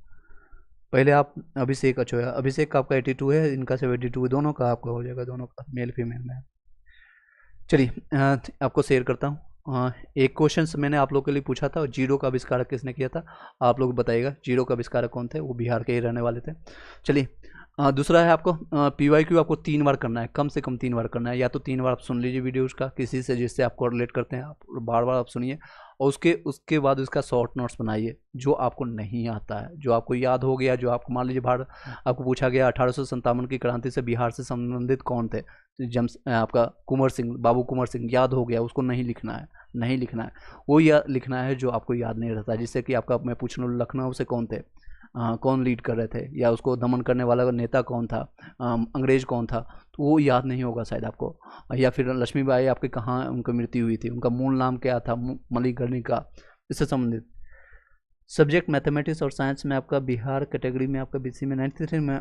पहले आप अभिषेक, अच्छा है अभिषेक का आपका 82 है, इनका 72 है, दोनों का आपका हो जाएगा, दोनों का मेल फीमेल में। चलिए, आपको शेयर करता हूँ। एक क्वेश्चन मैंने आप लोग के लिए पूछा था, 0 का आविष्कारक किसने किया था, आप लोग बताइएगा 0 का आविष्कारक कौन थे। वो बिहार के ही रहने वाले थे। चलिए, दूसरा है आपको PYQ आपको 3 बार करना है, कम से कम 3 बार करना है। या तो 3 बार आप सुन लीजिए वीडियोज़ का किसी से जिससे आपको रिलेट करते हैं, आप बार बार आप सुनिए, और उसके बाद उसका शॉर्ट नोट्स बनाइए जो आपको नहीं आता है, जो आपको याद हो गया, जो आपको मान लीजिए आपको पूछा गया 1857 की क्रांति से बिहार से संबंधित कौन थे, आपका बाबू कुंवर सिंह, याद हो गया, उसको नहीं लिखना है, वो लिखना है जो आपको याद नहीं रहता। जिससे कि आपका, मैं पूछ लूँ लखनऊ से कौन थे, कौन लीड कर रहे थे, या उसको दमन करने वाला नेता कौन था, अंग्रेज कौन था, तो वो याद नहीं होगा शायद आपको। या फिर लक्ष्मीबाई आपके कहाँ उनकी मृत्यु हुई थी, उनका मूल नाम क्या था, मणिकर्णिका, इससे संबंधित। सब्जेक्ट मैथमेटिक्स और साइंस में आपका बिहार कैटेगरी में आपका BC में 93 में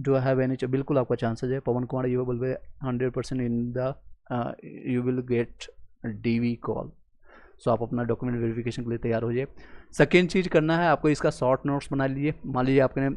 जो है बिल्कुल आपका चांसेज है। Pawan Kumar, you will be 100% in the you will get DV call. So आप अपना डॉक्यूमेंट वेरिफिकेशन के लिए तैयार हो जाए। सेकेंड चीज़ करना है आपको, इसका शॉर्ट नोट्स बना लीजिए। मान लीजिए आपने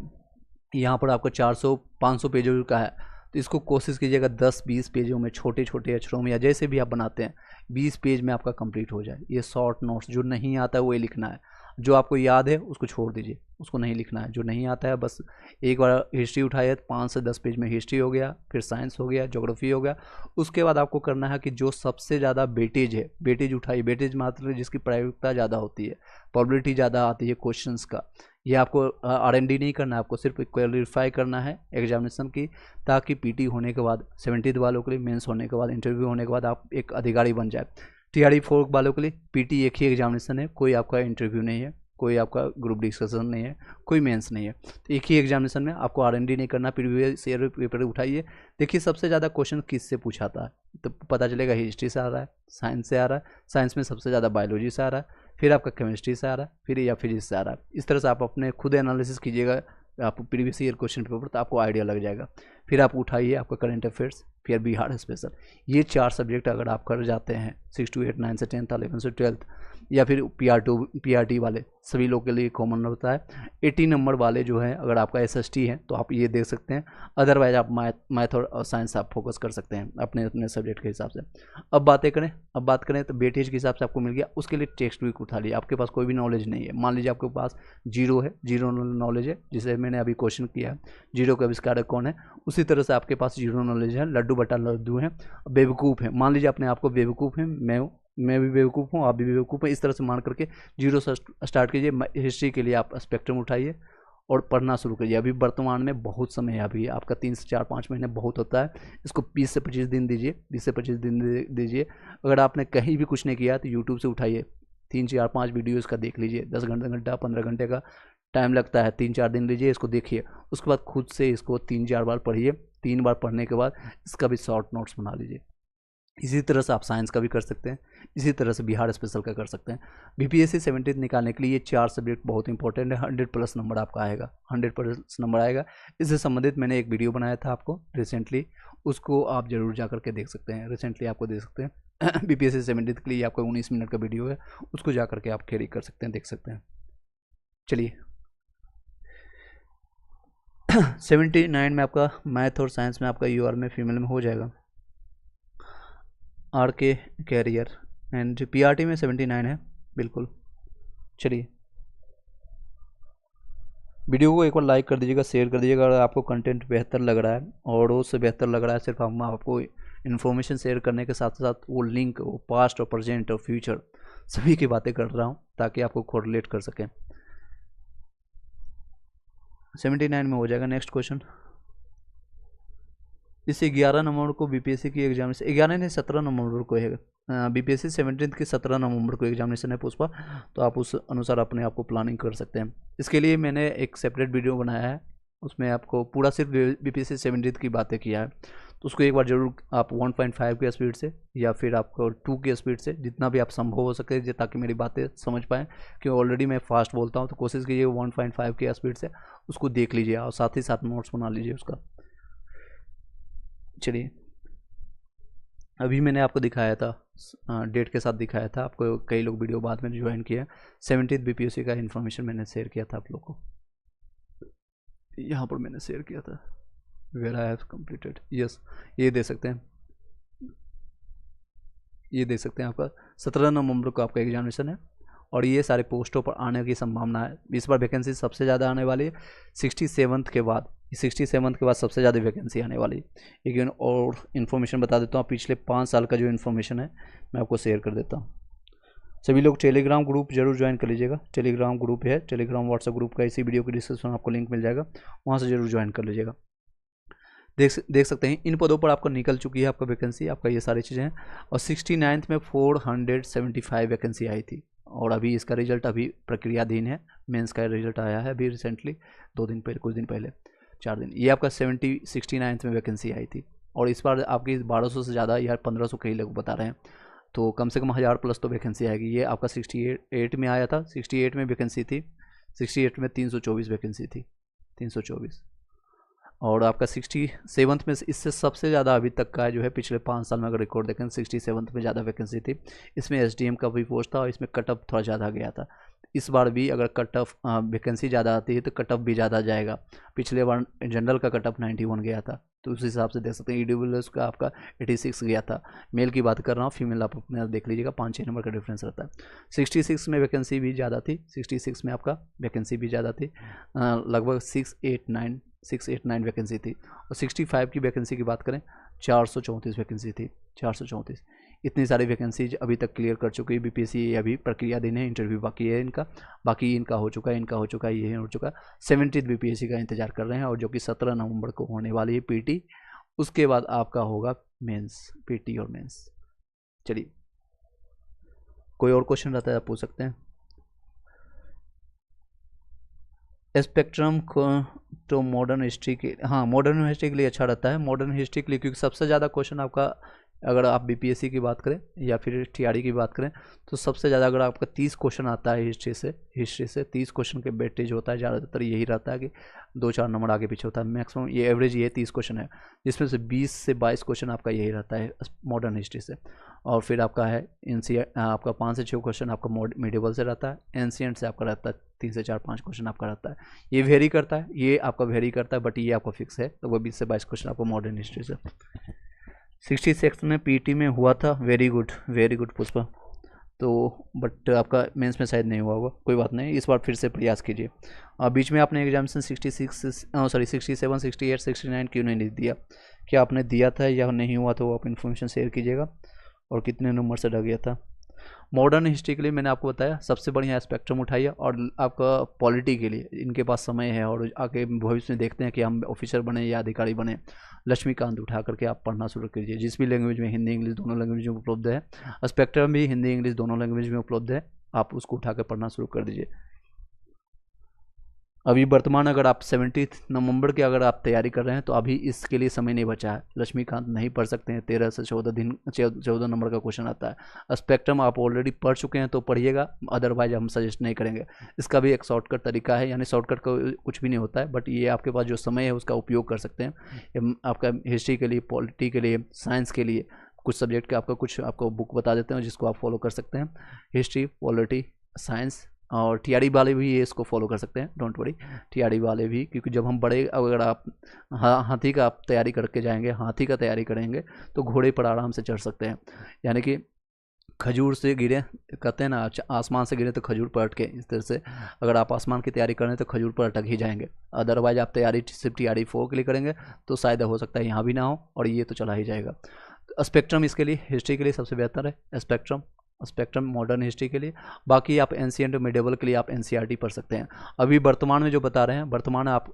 यहाँ पर आपको 400-500 पेजों का है, तो इसको कोशिश कीजिएगा 10-20 पेजों में, छोटे छोटे अक्षरों में, या जैसे भी आप बनाते हैं 20 पेज में आपका कंप्लीट हो जाए। ये शॉर्ट नोट्स, जो नहीं आता है वो ये लिखना है। जो आपको याद है उसको छोड़ दीजिए, उसको नहीं लिखना है। जो नहीं आता है बस एक बार हिस्ट्री उठाइए, 5 से 10 पेज में हिस्ट्री हो गया, फिर साइंस हो गया, ज्योग्राफी हो गया। उसके बाद आपको करना है कि जो सबसे ज़्यादा वेटेज है, वेटेज उठाइए। वेटेज मात्र जिसकी प्रायिकता ज़्यादा होती है, प्रोबेबिलिटी ज़्यादा आती है क्वेश्चंस का। ये आपको R&D नहीं करना है, आपको सिर्फ क्वालिफाई करना है एग्जामिनेशन की, ताकि PT होने के बाद 70 वालों के लिए, मेंस होने के बाद, इंटरव्यू होने के बाद आप एक अधिकारी बन जाए। TRE4 वालों के लिए PT एक ही एग्जामिनेशन है, कोई आपका इंटरव्यू नहीं है, कोई आपका ग्रुप डिस्कशन नहीं है, कोई मेंस नहीं है। तो एक ही एग्जामिनेशन में आपको R&D नहीं करना। प्रीवियस ईयर पेपर उठाइए, देखिए सबसे ज़्यादा क्वेश्चन किससे पूछा था, तो पता चलेगा हिस्ट्री से आ रहा है, साइंस से आ रहा है, साइंस में सबसे ज़्यादा बायोलॉजी से आ रहा है, फिर आपका केमिस्ट्री से आ रहा है, फिर या फिजिक्स से आ रहा है। इस तरह से आप अपने खुद एनालिसिस कीजिएगा आप प्रीवियस ईयर क्वेश्चन पेपर, तो आपको आइडिया लग जाएगा। फिर आप उठाइए आपका करंट अफेयर्स, फिर बिहार स्पेशल। ये 4 सब्जेक्ट अगर आप कर जाते हैं 6 to 8, 9 से 10th, 11 से 12th, या फिर PRT वाले सभी लोग के लिए कॉमन होता है। 80 नंबर वाले जो है, अगर आपका SST है तो आप ये देख सकते हैं, अदरवाइज आप मैथ और साइंस आप फोकस कर सकते हैं अपने अपने सब्जेक्ट के हिसाब से। अब बात करें तो वेटेज के हिसाब से आपको मिल गया, उसके लिए टेक्स्ट बुक उठा लिया। आपके पास कोई भी नॉलेज नहीं है, मान लीजिए आपके पास जीरो नॉलेज है, जिसे मैंने अभी क्वेश्चन किया है, जीरो का आविष्कारक कौन है, उसी तरह से आपके पास जीरो नॉलेज है, लड्डू बटा लड्डू है, बेवकूफ़ है। मान लीजिए अपने आपको बेवकूफ़ है, मैं भी बेवकूफ़ हूँ, आप भी बेवकूफ़ हैं, इस तरह से मान करके जीरो से स्टार्ट कीजिए। हिस्ट्री के लिए आप स्पेक्ट्रम उठाइए और पढ़ना शुरू करिए। अभी वर्तमान में बहुत समय है, अभी आपका 3 से 4-5 महीने बहुत होता है। इसको 20 से 25 दिन दीजिए, 20 से 25 दिन दीजिए। अगर आपने कहीं भी कुछ नहीं किया तो यूट्यूब से उठाइए, 3-4-5 वीडियो इसका देख लीजिए। 10 घंटा 15 घंटे का टाइम लगता है, 3-4 दिन लीजिए, इसको देखिए। उसके बाद खुद से इसको 3-4 बार पढ़िए। 3 बार पढ़ने के बाद इसका भी शॉर्ट नोट्स बना लीजिए। इसी तरह से आप साइंस का भी कर सकते हैं, इसी तरह से बिहार स्पेशल का कर सकते हैं। BPSC 70 निकालने के लिए ये 4 सब्जेक्ट बहुत इंपॉर्टेंट है। 100+ नंबर आपका आएगा, 100+ नंबर आएगा। इससे संबंधित मैंने एक वीडियो बनाया था आपको रिसेंटली, उसको आप जरूर जा करके देख सकते हैं, रिसेंटली आपको देख सकते हैं। BPSC 70 के लिए आपका 19 मिनट का वीडियो है, उसको जा करके आप कैरी कर सकते हैं, देख सकते हैं। चलिए 79 में आपका मैथ और साइंस में आपका UR में फीमेल में हो जाएगा, RK कैरियर, एंड PRT में 79 है बिल्कुल। चलिए वीडियो को एक बार लाइक कर दीजिएगा, शेयर कर दीजिएगा। अगर आपको कंटेंट बेहतर लग रहा है और उससे बेहतर लग रहा है, सिर्फ हम आपको इन्फॉर्मेशन शेयर करने के साथ साथ वो लिंक, वो पास्ट और प्रेजेंट और फ्यूचर सभी की बातें कर रहा हूँ, ताकि आपको कोरिलेट कर सकें। 79 में हो जाएगा। नेक्स्ट क्वेश्चन, इस 11 नवंबर को BPSC की एग्जामिनेशन, 11 नहीं 17 नवंबर को है, BPSC 17 की 17 नवंबर को एग्जामिनेशन है पुष्पा, तो आप उस अनुसार अपने आप को प्लानिंग कर सकते हैं। इसके लिए मैंने एक सेपरेट वीडियो बनाया है, उसमें आपको पूरा सिर्फ BPSC 17 की बातें किया है, तो उसको एक बार जरूर आप 1.5 की स्पीड से या फिर आपको 2 की स्पीड से, जितना भी आप संभव हो सके, ताकि मेरी बातें समझ पाएँ, क्योंकि ऑलरेडी मैं फास्ट बोलता हूँ, तो कोशिश कीजिए 1.5 की स्पीड से उसको देख लीजिए और साथ ही साथ नोट्स बना लीजिए उसका। चलिए अभी मैंने आपको दिखाया था, डेट के साथ दिखाया था आपको, कई लोग वीडियो बाद में ज्वाइन किए। 70th BPSC का इन्फॉर्मेशन मैंने शेयर किया था आप लोग को, यहाँ पर मैंने शेयर किया था, where I have completed, yes ये दे सकते हैं, ये देख सकते हैं। आपका 17 नवंबर को आपका एग्जामिनेशन है और ये सारे पोस्टों पर आने की संभावना है। इस बार वैकेंसी सबसे ज़्यादा आने वाली है 67th के बाद, 67th के बाद सबसे ज़्यादा वैकेंसी आने वाली है। लेकिन और इन्फॉर्मेशन बता देता हूँ, पिछले 5 साल का जो इन्फॉर्मेशन है मैं आपको शेयर कर देता हूँ। सभी लोग टेलीग्राम ग्रुप जरूर ज्वाइन कर लीजिएगा, टेलीग्राम ग्रुप है, टेलीग्राम व्हाट्सएप ग्रुप का इसी वीडियो के डिस्क्रिप्शन में आपको लिंक मिल जाएगा, वहाँ से जरूर ज्वाइन कर लीजिएगा। देख सकते हैं इन पदों पर आपको निकल चुकी है आपका वैकेंसी, आपका ये सारी चीज़ें हैं। और 69th में 475 वैकेंसी आई थी और अभी इसका रिजल्ट अभी प्रक्रियाधीन है। मेंस का रिजल्ट आया है अभी रिसेंटली, 2 दिन पहले, कुछ दिन पहले, 4 दिन। ये आपका 69th में वैकेंसी आई थी और इस बार आपकी 1200 से ज़्यादा या 1500 कई लोग बता रहे हैं, तो कम से कम 1000+ तो वैकेंसी आएगी। ये आपका 68 में आया था, 68 में वैकेंसी थी, 68 में 324 वैकेंसी थी, 324। और आपका 67th में इससे सबसे ज़्यादा अभी तक का जो है पिछले 5 साल में अगर रिकॉर्ड देखें, 67th में ज़्यादा वैकेंसी थी। इसमें SDM का भी पोस्ट था और इसमें कटअप थोड़ा ज़्यादा गया था। इस बार भी अगर कट ऑफ वैकेंसी ज़्यादा आती है तो कट ऑफ भी ज़्यादा जाएगा। पिछले बार जनरल का कट ऑफ 91 गया था, तो उस हिसाब से देख सकते हैं। EWS का आपका 86 गया था। मेल की बात कर रहा हूँ, फीमेल आप अपने देख लीजिएगा, 5-6 नंबर का डिफरेंस रहता है। 66 में वैकेंसी भी ज़्यादा थी, 66 में आपका वैकेंसी भी ज़्यादा थी, लगभग 689 वैकेंसी थी। और 65 की वैकेंसी की बात करें, 434 वैकेंसी थी, 434। इतनी सारी वैकेंसीज अभी तक क्लियर कर चुकी है BPSC। अभी प्रक्रियाधीन है, इंटरव्यू बाकी है इनका, बाकी इनका हो चुका है, इनका हो चुका है, ये हो चुका है। 70 BPSC का इंतजार कर रहे हैं, और जो कि 17 नवंबर को होने वाली है PT। उसके बाद आपका होगा मेंस, PT और मेंस। चलिए, कोई और क्वेश्चन रहता है आप पूछ सकते हैं। स्पेक्ट्रम को तो मॉडर्न हिस्ट्री के, हाँ मॉडर्न हिस्ट्री के लिए अच्छा रहता है, मॉडर्न हिस्ट्री के लिए, क्योंकि सबसे ज़्यादा क्वेश्चन आपका, अगर आप BPSC की बात करें या फिर TRE की बात करें, तो सबसे ज़्यादा अगर आपका 30 क्वेश्चन आता है हिस्ट्री से 30 क्वेश्चन के वेटेज होता है, ज़्यादातर यही रहता है कि 2-4 नंबर आगे पीछे होता है। मैक्सिमम ये एवरेज ये 30 क्वेश्चन है, जिसमें से 20 से 22 क्वेश्चन आपका यही रहता है मॉडर्न हिस्ट्री से। और फिर आपका है आपका 5 से 6 क्वेश्चन आपका मिडिवल से रहता है, एंशिएंट से आपका रहता है 3 से 4-5 क्वेश्चन आपका रहता है। ये वेरी करता है, ये आपका वेरी करता है, बट ये आपका फिक्स है, तो वो 20 से 22 क्वेश्चन आपको मॉडर्न हिस्ट्री से। 66 में PT में हुआ था, वेरी गुड पुष्पा। तो बट आपका मेंस में शायद नहीं हुआ होगा, कोई बात नहीं, इस बार फिर से प्रयास कीजिए। बीच में आपने एग्जामिनेशन 67, 68, 69 क्यों नहीं दिया? क्या आपने दिया था या नहीं हुआ, तो आप इन्फॉर्मेशन शेयर कीजिएगा, और कितने नंबर से रह गया था। मॉडर्न हिस्ट्री के लिए मैंने आपको बताया, सबसे बढ़िया स्पेक्ट्रम उठाइए। और आपका पॉलिटी के लिए इनके पास समय है, और आगे भविष्य में देखते हैं कि हम ऑफिसर बने या अधिकारी बने। लक्ष्मीकांत उठा करके आप पढ़ना शुरू कीजिए, जिस भी लैंग्वेज में, हिंदी इंग्लिश दोनों लैंग्वेज में उपलब्ध है। स्पेक्ट्रम भी हिंदी इंग्लिश दोनों लैंग्वेज में उपलब्ध है, आप उसको उठा कर पढ़ना शुरू कर दीजिए। अभी वर्तमान अगर आप 17 नवंबर की अगर आप तैयारी कर रहे हैं, तो अभी इसके लिए समय नहीं बचा है। लक्ष्मीकांत नहीं पढ़ सकते हैं, 13 से 14 नंबर का क्वेश्चन आता है। स्पेक्ट्रम आप ऑलरेडी पढ़ चुके हैं तो पढ़िएगा, अदरवाइज हम सजेस्ट नहीं करेंगे। इसका भी एक शॉर्टकट तरीका है, यानी शॉर्टकट का कुछ भी नहीं होता है, बट ये आपके पास जो समय है उसका उपयोग कर सकते हैं। आपका हिस्ट्री के लिए, पॉलिटी के लिए, साइंस के लिए कुछ सब्जेक्ट के आपका कुछ आपको बुक बता देते हैं, जिसको आप फॉलो कर सकते हैं। हिस्ट्री, पॉलिटी, साइंस, और TRE वाले भी ये इसको फॉलो कर सकते हैं, डोंट वरी। TRE वाले भी, क्योंकि जब हम बड़े, अगर आप हाथी का आप तैयारी करके जाएंगे, हाथी का तैयारी करेंगे, तो घोड़े पर आराम से चढ़ सकते हैं। यानी कि खजूर से गिरे, कहते हैं ना, आसमान से गिरे तो खजूर पर अटके, इस तरह से अगर आप आसमान की तैयारी करें तो खजूर पर अटक ही जाएंगे। अदरवाइज आप तैयारी सिर्फ TRE 4 के लिए करेंगे तो शायद हो सकता है यहाँ भी ना हो, और ये तो चला ही जाएगा। स्पेक्ट्रम इसके लिए, हिस्ट्री के लिए सबसे बेहतर है स्पेक्ट्रम मॉडर्न हिस्ट्री के लिए। बाकी आप एंशिएंट और मिडिवल के लिए आप NCERT पढ़ सकते हैं। अभी वर्तमान में जो बता रहे हैं, वर्तमान आप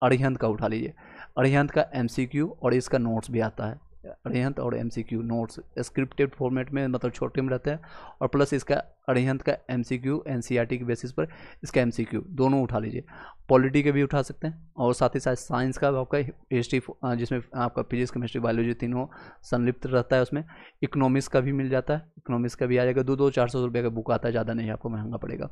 अरिहंत का उठा लीजिए। अरिहंत का MCQ और इसका नोट्स भी आता है। अरिहंत और MCQ नोट्स स्क्रिप्टेड फॉर्मेट में, मतलब छोटे में रहते हैं, और प्लस इसका अरिहंत का MCQ NCERT की बेसिस पर इसका MCQ दोनों उठा लीजिए। पॉलिटी के भी उठा सकते हैं, और साथ ही साथ साइंस का आपका हिस्ट्री, जिसमें आपका फिजिक्स, केमिस्ट्री, बायोलॉजी तीनों संलिप्त रहता है उसमें। इकोनॉमिक्स का भी मिल जाता है, इकोनॉमिक्स का भी आ जाएगा। 200-400 रुपये का बुक आता है, ज़्यादा नहीं, आपको महंगा पड़ेगा।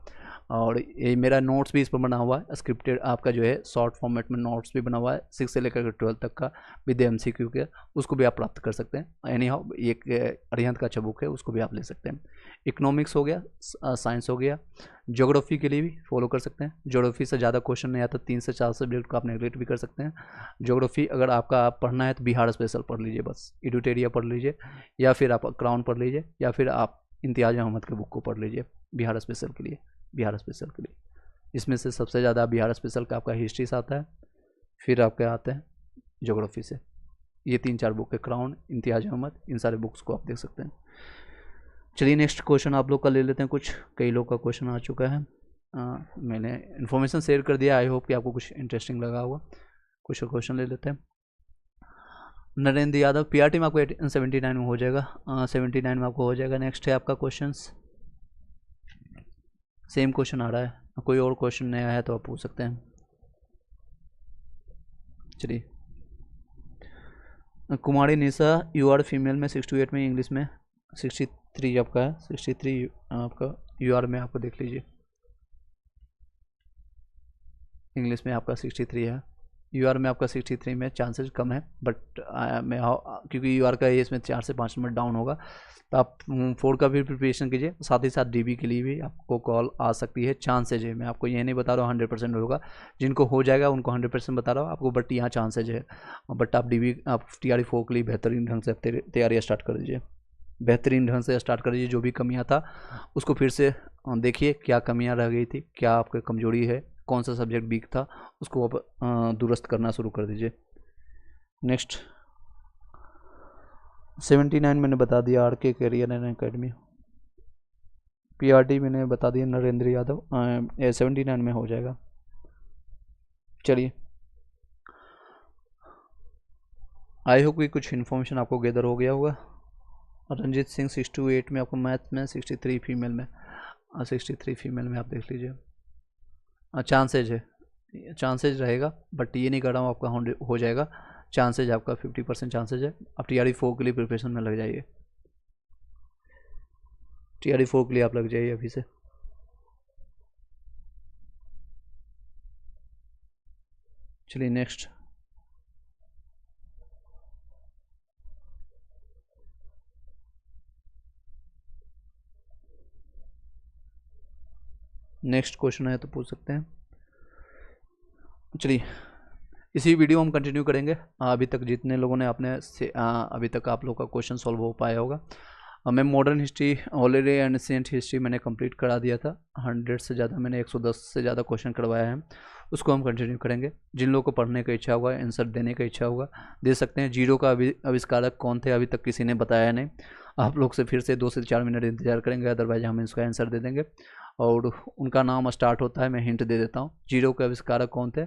और ये मेरा नोट्स भी इस पर बना हुआ है, स्क्रिप्टेड आपका जो है शॉर्ट फॉर्मेट में नोट्स भी बना हुआ है, 6 से लेकर 12 तक का विद MCQ के, उसको भी आप प्राप्त कर सकते हैं। एनी हाउ एक अरिहंत का अच्छा बुक है, उसको भी आप ले सकते हैं। इकोनॉमिक्स हो गया, साइंस हो गया। ज्योग्राफी के लिए भी फॉलो कर सकते हैं। ज्योग्राफी से ज़्यादा क्वेश्चन नहीं आता, 3 से 4 सब्जेक्ट को आप नेगलेक्ट भी कर सकते हैं। ज्योग्राफी अगर आपका पढ़ना है तो बिहार स्पेशल पढ़ लीजिए, बस एडुटेरिया पढ़ लीजिए, या फिर आप क्राउन पढ़ लीजिए, या फिर आप इम्तियाज़ अहमद के बुक को पढ़ लीजिए बिहार स्पेशल के लिए। इसमें से सबसे ज़्यादा बिहार स्पेशल का आपका हिस्ट्री से आता है, फिर आपके आते हैं ज्योग्राफी से। ये 3-4 बुक है, क्राउन, इम्तियाज़ अहमद, इन सारे बुक्स को आप देख सकते हैं। चलिए नेक्स्ट क्वेश्चन आप लोग का ले लेते हैं। कुछ कई लोग का क्वेश्चन आ चुका है, मैंने इन्फॉर्मेशन शेयर कर दिया। आई होप कि आपको कुछ इंटरेस्टिंग लगा होगा। कुछ क्वेश्चन ले लेते हैं। नरेंद्र यादव, PRT में आपको 79 में हो जाएगा, 79 में आपको हो जाएगा। नेक्स्ट है आपका क्वेश्चन, सेम क्वेश्चन आ रहा है, कोई और क्वेश्चन नया है तो आप पूछ सकते हैं। चलिए, कुमारी निशा, UR फीमेल में 68 में, इंग्लिश में 63 आपका है, 63 आपका UR में आपको देख लीजिए, इंग्लिश में आपका 63 है। यूआर में आपका 63 में चांसेस कम है, बट मैं क्योंकि यूआर का इसमें 4 से 5 नंबर डाउन होगा, तो आप 4 का भी प्रिपरेशन कीजिए। साथ ही साथ डीबी के लिए भी आपको कॉल आ सकती है, चांसेज है। मैं आपको ये नहीं बता रहा हूँ 100% होगा, जिनको हो जाएगा उनको 100% बता रहा हूँ आपको, बट यहाँ चांसेज है। बट आप TRE 4 के लिए बेहतरीन ढंग से तैयारी स्टार्ट कर दीजिए, बेहतरीन ढंग से स्टार्ट कर दीजिए। जो भी कमियाँ था उसको फिर से देखिए, क्या कमियाँ रह गई थी, क्या आपकी कमजोरी है, कौन सा सब्जेक्ट वीक था, उसको आप दुरुस्त करना शुरू कर दीजिए। नेक्स्ट 79 मैंने बता दिया, RK career and academy. PRT मैंने बता दिया, नरेंद्र यादव 79 में हो जाएगा। चलिए, आई होप कि कुछ इन्फॉर्मेशन आपको गैदर हो गया होगा। रंजीत सिंह 628 में, आपको मैथ में 63 फीमेल में, 63 फीमेल में आप देख लीजिए। चांसेज है, चांसेज रहेगा, बट ये नहीं कर रहा हूँ आपका हो जाएगा। चांसेज आपका 50% चांसेज है। आप TRE 4 के लिए प्रिपरेशन में लग जाइए, TRE 4 के लिए आप लग जाइए अभी से। चलिए नेक्स्ट, नेक्स्ट क्वेश्चन है तो पूछ सकते हैं। चलिए, इसी वीडियो हम कंटिन्यू करेंगे। अभी तक जितने लोगों ने अपने से अभी तक आप लोग का क्वेश्चन सॉल्व हो पाया होगा। मैं modern history, holiday and ancient history मैंने कंप्लीट करा दिया था। 100 से ज़्यादा, मैंने 110 से ज़्यादा क्वेश्चन करवाया है, उसको हम कंटिन्यू करेंगे। जिन लोगों को पढ़ने का इच्छा होगा, आंसर देने का इच्छा होगा, दे सकते हैं। जीरो का आविष्कारक कौन थे, अभी तक किसी ने बताया नहीं। आप लोग से फिर से 2 से 4 मिनट इंतजार करेंगे, अदरवाइज हम इसका आंसर दे देंगे। और उनका नाम स्टार्ट होता है, मैं हिंट दे देता हूँ। जीरो के आविष्कारक कौन थे,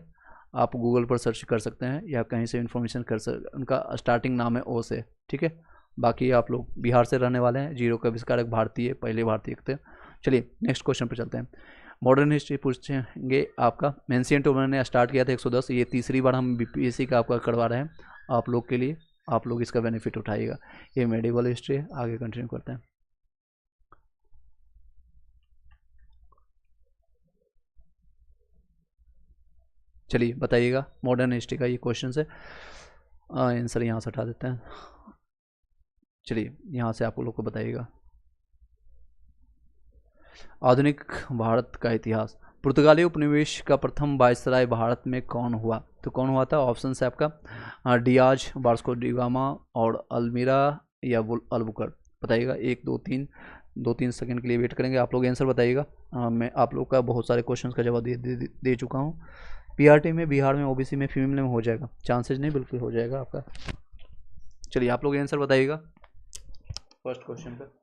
आप गूगल पर सर्च कर सकते हैं या कहीं से इन्फॉर्मेशन कर सकते। उनका स्टार्टिंग नाम है ओ से, ठीक है। बाकी आप लोग बिहार से रहने वाले हैं। जीरो का आविष्कारक भारतीय, पहले भारतीय थे। चलिए नेक्स्ट क्वेश्चन पर चलते हैं। मॉडर्न हिस्ट्री पूछेंगे आपका। एंशिएंट उन्होंने स्टार्ट किया था 110, ये तीसरी बार हम BPSC का आपका करवा रहे हैं आप लोग के लिए। आप लोग इसका बेनिफिट उठाइएगा। ये मेडिवल हिस्ट्री है, आगे कंटिन्यू करते हैं। चलिए बताइएगा, मॉडर्न हिस्ट्री का ये क्वेश्चन है। आंसर यहाँ से हटा देते हैं। चलिए यहाँ से आप लोग को बताइएगा। आधुनिक भारत का इतिहास। पुर्तगाली उपनिवेश का प्रथम वायसराय भारत में कौन हुआ, तो कौन हुआ था? ऑप्शन है आपका डियाज, वास्को डी गामा और अल्मीरा या अल्बुकर्क। बताइएगा। 1 2 3, 2-3 सेकंड के लिए वेट करेंगे। आप लोग आंसर बताइएगा। मैं आप लोग का बहुत सारे क्वेश्चंस का जवाब दे चुका हूँ। PRT में, बिहार में, OBC में, फीमेल में हो जाएगा। चांसेज नहीं, बिल्कुल हो जाएगा आपका। चलिए आप लोग आंसर बताइएगा फर्स्ट क्वेश्चन पे।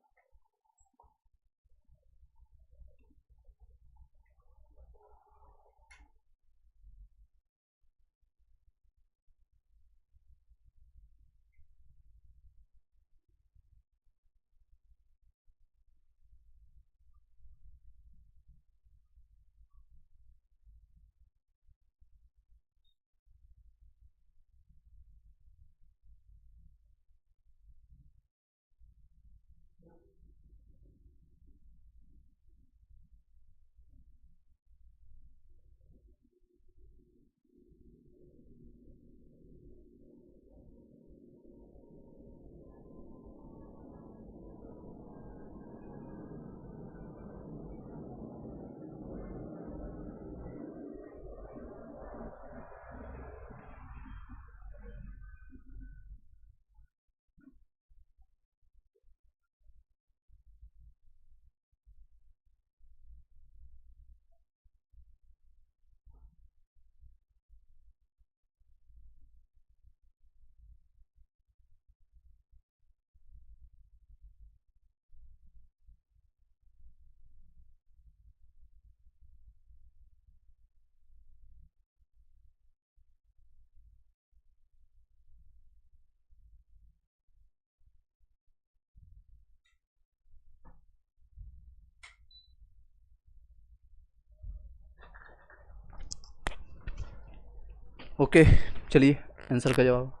ओके, चलिए आंसर का जवाब।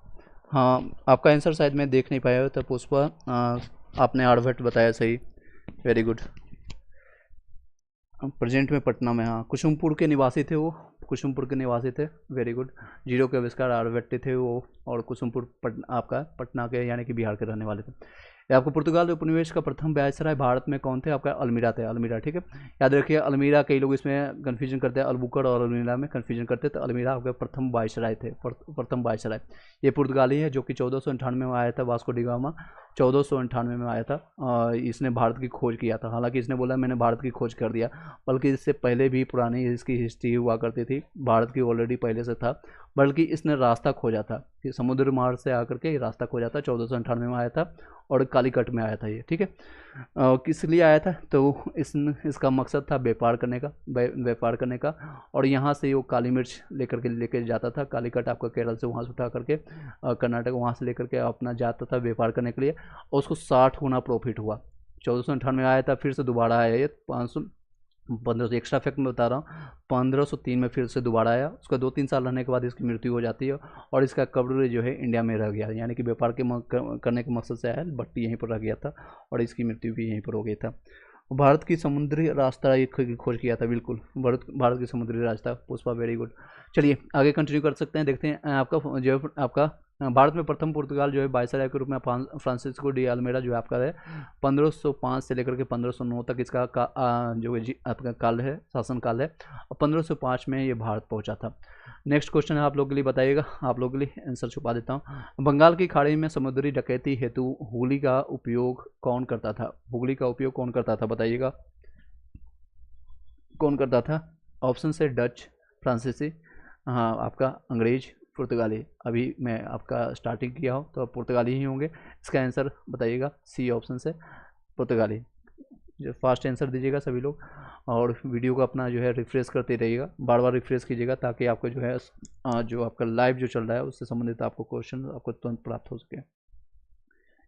हाँ, आपका आंसर शायद मैं देख नहीं पाया था पुष्पा। आपने आर्यभट्ट बताया, सही, वेरी गुड। प्रेजेंट में पटना में, हाँ, कुसुमपुर के निवासी थे वो, कुसुमपुर के निवासी थे, वेरी गुड। जीरो के आविष्कार आर्यभट्ट थे वो, और कुसुमपुर पटना आपका पटना के यानी कि बिहार के रहने वाले थे। ये आपको पुर्तगाल उपनिवेश का प्रथम वायसराय भारत में कौन थे? आपका अल्मीरा थे, अल्मीरा, ठीक है। याद रखिए अल्मीरा, कई लोग इसमें कन्फ्यूजन करते हैं, अलबुकर और अल्मीरा में कन्फ्यूजन करते हैं, तो अल्मीरा आपके प्रथम वायसराय थे, प्रथम वायसराय। ये पुर्तगाली है जो कि 1498 में आया था, वास्को डी गामा 1498 में आया था। इसने भारत की खोज किया था, हालांकि इसने बोला मैंने भारत की खोज कर दिया, बल्कि इससे पहले भी पुरानी इसकी हिस्ट्री हुआ करती थी, भारत की ऑलरेडी पहले से था, बल्कि इसने रास्ता खोजा था कि समुद्र मार्ग से आकर के रास्ता खोजा था, 1498 में आया था और कालीकट में आया था ये, ठीक है। किस लिए आया था? तो इसका मकसद था व्यापार करने का, व्यापार करने का, और यहाँ से वो काली मिर्च लेकर जाता था, कालीकट आपका केरल से वहाँ से उठा करके कर्नाटक वहाँ से लेकर के अपना जाता था व्यापार करने के लिए, और उसको 60 गुना प्रॉफिट हुआ। 1498 में आया था, फिर से दोबारा आया ये 1500 एक्स्ट्रा फैक्ट में बता रहा हूँ, 1503 में फिर से दोबारा आया, उसका 2-3 साल रहने के बाद इसकी मृत्यु हो जाती है, और इसका कब्र जो है इंडिया में रह गया, यानी कि व्यापार करने के मकसद से आया, बट यहीं पर रह गया था, और इसकी मृत्यु भी यहीं पर हो गई था। भारत की समुद्री रास्ता की खोज किया था, बिल्कुल, भारत की समुद्री रास्ता, पुष्पा, वेरी गुड। चलिए आगे कंटिन्यू कर सकते हैं, देखते हैं आपका जो है आपका भारत में प्रथम पुर्तगाल जो है वायसराय के रूप में फ्रांसिस्को डी अल्मेडा जो है आपका है 1505 से लेकर के 1509 तक इसका जो है आपका काल है, शासन काल है, और 1505 में ये भारत पहुंचा था। नेक्स्ट क्वेश्चन है आप लोगों के लिए, बताइएगा, आप लोगों के लिए आंसर छुपा देता हूँ। बंगाल की खाड़ी में समुद्री डकैती हेतु हुगली का उपयोग कौन करता था? हुगली का उपयोग कौन करता था, बताइएगा, कौन करता था? ऑप्शन से डच, फ्रांसीसी, हाँ आपका अंग्रेज, पुर्तगाली। अभी मैं आपका स्टार्टिंग किया हो तो पुर्तगाली ही होंगे, इसका आंसर बताइएगा, सी ऑप्शन से पुर्तगाली। जो फास्ट आंसर दीजिएगा सभी लोग, और वीडियो को अपना जो है रिफ्रेश करते रहिएगा, बार बार रिफ्रेश कीजिएगा, ताकि आपको जो है जो आपका लाइव जो चल रहा है उससे संबंधित आपको क्वेश्चन आपको तुरंत प्राप्त हो सके।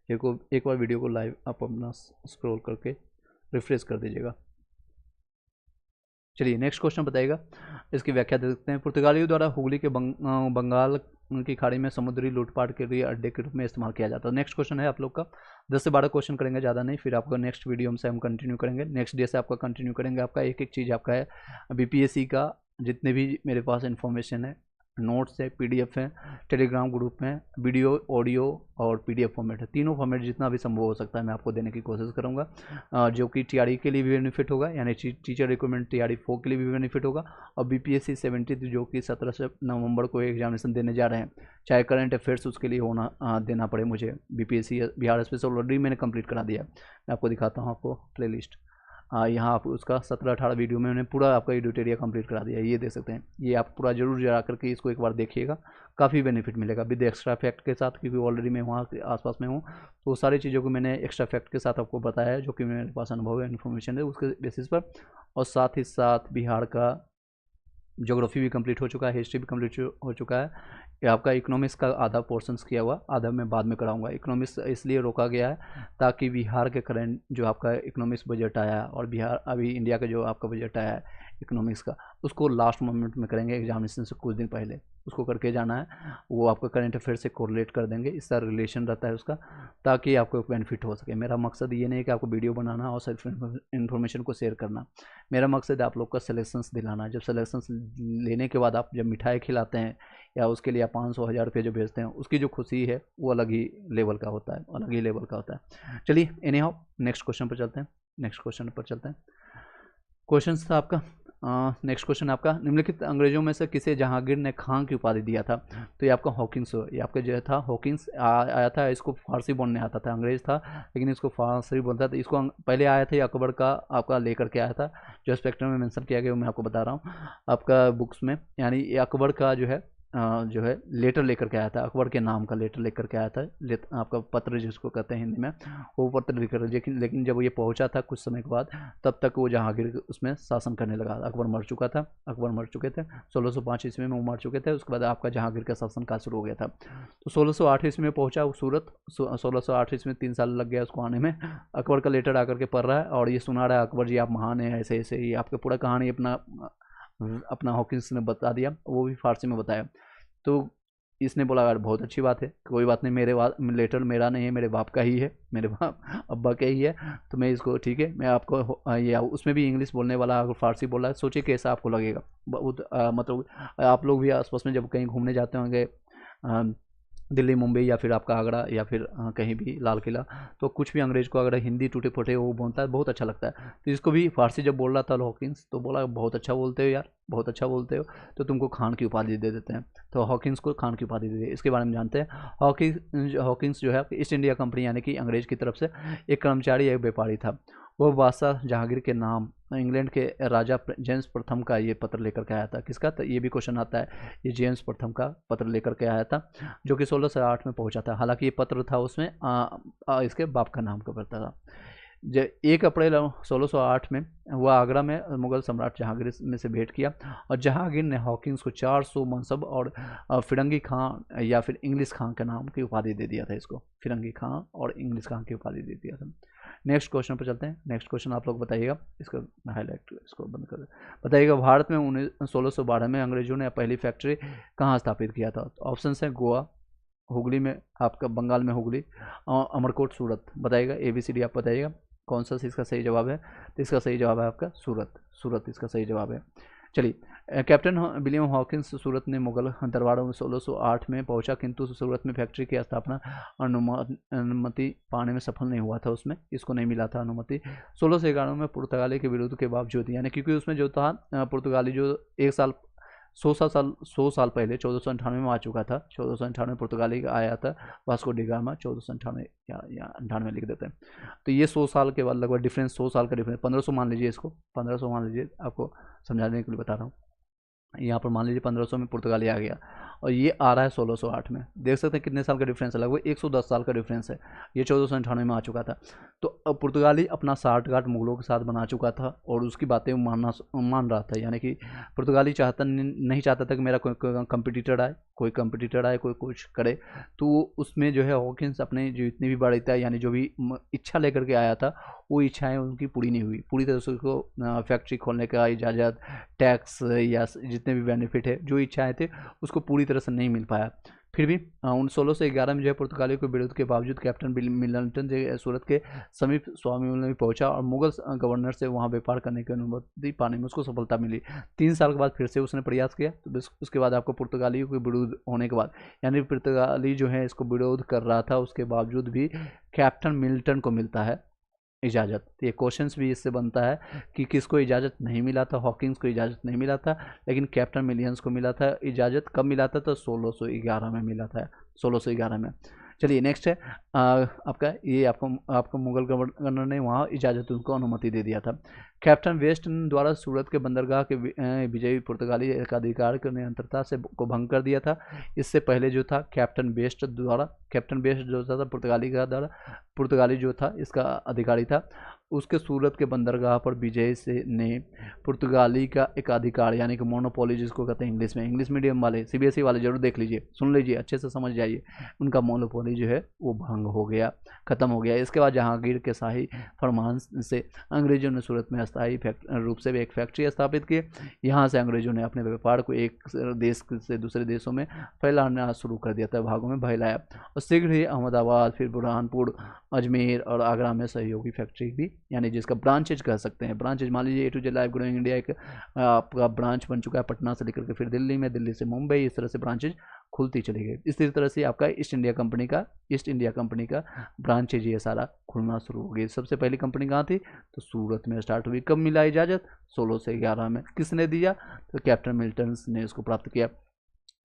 एक बार वीडियो को लाइव आप अपना स्क्रॉल करके रिफ्रेश कर दीजिएगा। चलिए नेक्स्ट क्वेश्चन बताइएगा, इसकी व्याख्या दे सकते हैं। पुर्तगालियों द्वारा हुगली के बंगाल की खाड़ी में समुद्री लूटपाट के लिए अड्डे के रूप में इस्तेमाल किया जाता है। नेक्स्ट क्वेश्चन है आप लोग का, 10 से 12 क्वेश्चन करेंगे, ज़्यादा नहीं, फिर आपका नेक्स्ट वीडियो से हम कंटिन्यू करेंगे, नेक्स्ट डे से आपका कंटिन्यू करेंगे। आपका एक एक चीज़ आपका है, बीपीएससी का जितने भी मेरे पास इन्फॉर्मेशन है, नोट्स है, पीडीएफ है, टेलीग्राम ग्रुप में वीडियो, ऑडियो और पीडीएफ फॉर्मेट है, तीनों फॉर्मेट जितना भी संभव हो सकता है मैं आपको देने की कोशिश करूंगा, जो कि टीआरई के लिए भी बेनिफिट होगा, यानी टीचर रिक्रूटमेंट टीआरई 4 के लिए भी बेनिफिट होगा, और बीपीएससी 70 जो कि 17 नवंबर को एग्जामिनेशन देने जा रहे हैं, चाहे करंट अफेयर्स उसके लिए होना देना पड़े मुझे, बीपीएससी बिहार स्पेशल ऑलरेडी मैंने कंप्लीट करा दिया। मैं आपको दिखाता हूँ आपको प्ले लिस्ट, यहाँ आप उसका 17-18 वीडियो में मैंने पूरा आपका एडिटोरिया कंप्लीट करा दिया, ये देख सकते हैं। ये आप पूरा जरूर जा करके इसको एक बार देखिएगा, काफ़ी बेनिफिट मिलेगा विद एक्स्ट्रा फैक्ट के साथ, क्योंकि ऑलरेडी मैं वहाँ के आसपास में हूँ, तो सारी चीज़ों को मैंने एक्स्ट्रा फैक्ट के साथ आपको बताया है, जो कि मेरे पास अनुभव है, इन्फॉर्मेशन है, उसके बेसिस पर, और साथ ही साथ बिहार का ज्योग्राफी भी कंप्लीट हो चुका है, हिस्ट्री भी कंप्लीट हो चुका है। ये आपका इकोनॉमिक्स का आधा पोर्शंस किया हुआ, आधा मैं बाद में कराऊंगा। इकोनॉमिक्स इसलिए रोका गया है ताकि बिहार के करंट जो आपका इकोनॉमिक्स बजट आया है, और बिहार अभी इंडिया का जो आपका बजट आया है इकोनॉमिक्स का, उसको लास्ट मोमेंट में करेंगे, एग्जामिनेशन से कुछ दिन पहले उसको करके जाना है, वो आपका करंट अफेयर से कोरिलेट कर देंगे, इसका रिलेशन रहता है उसका, ताकि आपको बेनिफिट हो सके। मेरा मकसद ये नहीं है कि आपको वीडियो बनाना और सिर्फ इन्फॉर्मेशन को शेयर करना, मेरा मकसद है आप लोग का सिलेक्शंस दिलाना। जब सिलेक्शंस लेने के बाद आप जब मिठाई खिलाते हैं, या उसके लिए आप 500-1000 रुपये जो भेजते हैं, उसकी जो खुशी है वो अलग ही लेवल का होता है, अलग ही लेवल का होता है। चलिए एनी हाउ नेक्स्ट क्वेश्चन पर चलते हैं, नेक्स्ट क्वेश्चन पर चलते हैं। क्वेश्चन था आपका, नेक्स्ट क्वेश्चन आपका, निम्नलिखित अंग्रेजों में से किसे जहांगीर ने खां की उपाधि दिया था? तो ये आपका हॉकिंस, ये आपका जो था हॉकिंस आया था, इसको फारसी बोलने आता था, अंग्रेज था लेकिन इसको फारसी बोलता था। इसको पहले आया था अकबर का आपका लेकर के आया था, जो स्पेक्ट्रम में मेंशन किया गया वो मैं आपको बता रहा हूँ आपका बुक्स में, यानी ये अकबर का जो है लेटर लेकर के आया था, अकबर के नाम का लेटर लेकर के आया था, आपका पत्र जिसको कहते हैं हिंदी में, वो पत्र लेकर, लेकिन जब ये पहुंचा था कुछ समय के बाद, तब तक वो जहांगीर उसमें शासन करने लगा। अकबर मर चुका था, अकबर मर चुके थे 1605 ईस्वी में, वो मर चुके थे, उसके बाद आपका जहांगीर का शासन काल शुरू हो गया था। तो 1608 ईस्वी में पहुंचा वो सूरत, 1608 ईस्वी में 3 साल लग गया उसको आने में। अकबर का लेटर आकर के पढ़ रहा है और ये सुना रहा है, अकबर जी आप महान हैं, ऐसे ऐसे ही आपका पूरा कहानी अपना हॉकिंस ने बता दिया, वो भी फारसी में बताया। तो इसने बोला यार बहुत अच्छी बात है, कोई बात नहीं, मेरे लेटर मेरा नहीं है, मेरे बाप का ही है, मेरे बाप अब्बा का ही है, तो मैं इसको ठीक है, मैं आपको ये उसमें भी इंग्लिश बोलने वाला अगर फारसी बोल रहा है, सोचिए कैसा आपको लगेगा। बहुत मतलब आप लोग भी आसपास में जब कहीं घूमने जाते होंगे, दिल्ली, मुंबई, या फिर आपका आगरा, या फिर कहीं भी लाल किला, तो कुछ भी अंग्रेज को अगर हिंदी टूटे फूटे वो बोलता है, बहुत अच्छा लगता है। तो इसको भी फारसी जब बोल रहा था हॉकिंस, तो बोला बहुत अच्छा बोलते हो यार, बहुत अच्छा बोलते हो, तो तुमको खान की उपाधि दे देते हैं। तो हॉकिंस को खान की उपाधि दे दी। इसके बारे में जानते हैं। हॉकिंस जो है ईस्ट इंडिया कंपनी यानी कि अंग्रेज की तरफ से एक कर्मचारी, एक व्यापारी था। वो बादशाह जहांगीर के नाम इंग्लैंड के राजा जेम्स प्रथम का ये पत्र लेकर के आया था। किसका? तो ये भी क्वेश्चन आता है, ये जेम्स प्रथम का पत्र लेकर के आया था, जो कि 1608 में पहुंचा था। हालांकि ये पत्र था उसमें इसके बाप का नाम का पत्र था। 1 अप्रैल 1608 में वह आगरा में मुगल सम्राट जहांगीर में से भेंट किया, और जहांगीर ने हॉकिंस को 400 मनसब और फिरंगी खां या फिर इंग्लिश खां के नाम की उपाधि दे दिया था। इसको फिरंगी खां और इंग्लिश खां की उपाधि दे दिया था। नेक्स्ट क्वेश्चन पर चलते हैं। नेक्स्ट क्वेश्चन आप लोग बताइएगा, इसको हाईलाइट, इसको बंद कर बताइएगा। भारत में 1612 में अंग्रेजों ने पहली फैक्ट्री कहाँ स्थापित किया था? ऑप्शन है गोवा, हुगली में, आपका बंगाल में हुगली, अमरकोट, सूरत। बताइएगा, ABCD आप बताइएगा कौन सा इसका सही जवाब है। तो इसका सही जवाब है आपका सूरत। सूरत इसका सही जवाब है। चलिए, कैप्टन विलियम हॉकिंस सूरत ने मुगल दरबार में 1608 में पहुंचा, किंतु सूरत में फैक्ट्री की स्थापना अनुमति पाने में सफल नहीं हुआ था। उसमें इसको नहीं मिला था अनुमति। 1611 में पुर्तगाली के विरोध के बावजूद, यानी क्योंकि उसमें जो था पुर्तगाली जो 100 साल पहले 1498 में आ चुका था। 1498 पुर्तगाली का आया था वास्को डी गामा, 1498 या 98 लिख देते हैं। तो ये 100 साल के बाद लगभग डिफरेंस, 100 साल का डिफरेंस, 1500 मान लीजिए, इसको 1500 मान लीजिए, आपको समझाने के लिए बता रहा हूँ। यहाँ पर मान लीजिए 1500 में पुर्तगाली आ गया, और ये आ रहा है 1608 में। देख सकते हैं कितने साल का डिफरेंस है, लगभग 110 साल का डिफरेंस है। ये 1498 में आ चुका था। तो अब पुर्तगाली अपना साठगांठ मुगलों के साथ बना चुका था, और उसकी बातें मान रहा था। यानी कि पुर्तगाली नहीं चाहता था कि मेरा कोई कंपटीटर आए, कोई कुछ करे। तो उसमें जो है हॉकिंस अपने जो इतनी भी बड़ी था, यानी जो भी इच्छा लेकर के आया था, वो इच्छाएं उनकी पूरी नहीं हुई। पूरी तरह से उसको फैक्ट्री खोलने का इजाज़त, टैक्स या जितने भी बेनिफिट है, जो इच्छाएं थे, उसको पूरी तरह से नहीं मिल पाया। फिर भी 1611 में जो है पुर्तगालियों के विरोध के बावजूद कैप्टन मिल्टन जो सूरत के समीप स्वामी में पहुंचा, और मुगल गवर्नर से वहां व्यापार करने की अनुमति पाने में उसको सफलता मिली। 3 साल के बाद फिर से उसने प्रयास किया। तो उसके बाद आपको पुर्तगालियों के विरोध होने के बाद, यानी पुर्तगाली जो है इसको विरोध कर रहा था, उसके बावजूद भी कैप्टन मिल्टन को मिलता है इजाज़त। ये क्वेश्चंस भी इससे बनता है कि किसको इजाज़त नहीं मिला था? हॉकिंस को इजाज़त नहीं मिला था, लेकिन कैप्टन मिलियंस को मिला था इजाज़त। कब मिला था? तो 1611 में मिला था, 1611 में। चलिए नेक्स्ट है आपका, ये आपको मुगल गवर्नर ने वहाँ इजाज़त, उनको अनुमति दे दिया था। कैप्टन वेस्ट द्वारा सूरत के बंदरगाह के विजयी पुर्तगाली एकाधिकार की निरंतरता से को भंग कर दिया था। इससे पहले जो था कैप्टन बेस्ट जो था पुर्तगाली जो था इसका अधिकारी था, उसके सूरत के बंदरगाह पर विजय से ने पुर्तगाली का एक अधिकार, यानी कि मोनोपोली जिसको कहते हैं इंग्लिश में, इंग्लिश मीडियम वाले CBSE वाले जरूर देख लीजिए, सुन लीजिए, अच्छे से समझ जाइए, उनका मोनोपोली जो है वो भंग हो गया, ख़त्म हो गया। इसके बाद जहांगीर के शाही फरमान से अंग्रेजों ने सूरत में अस्थायी रूप से एक फैक्ट्री स्थापित की। यहाँ से अंग्रेजों ने अपने व्यापार को एक देश से दूसरे देशों में फैलाना शुरू कर दिया था, भागों में फैलाया, और शीघ्र ही अहमदाबाद, फिर बुरहानपुर, अजमेर और आगरा में सहयोगी फैक्ट्री भी, यानी जिसका ब्रांचेज कह सकते हैं। ब्रांचेज मान लीजिए A to Z life growing India एक आपका ब्रांच बन चुका है, पटना से लेकर के फिर दिल्ली में, दिल्ली से मुंबई, इस तरह से ब्रांचेज खुलती चली गई। इसी तरह से आपका ईस्ट इंडिया कंपनी का ब्रांचेज ये सारा खुलना शुरू हो गई। सबसे पहली कंपनी कहाँ थी? तो सूरत में स्टार्ट हुई। कब मिला इजाज़त? 1611 में। किसने दिया? तो कैप्टन मिल्टन ने इसको प्राप्त किया।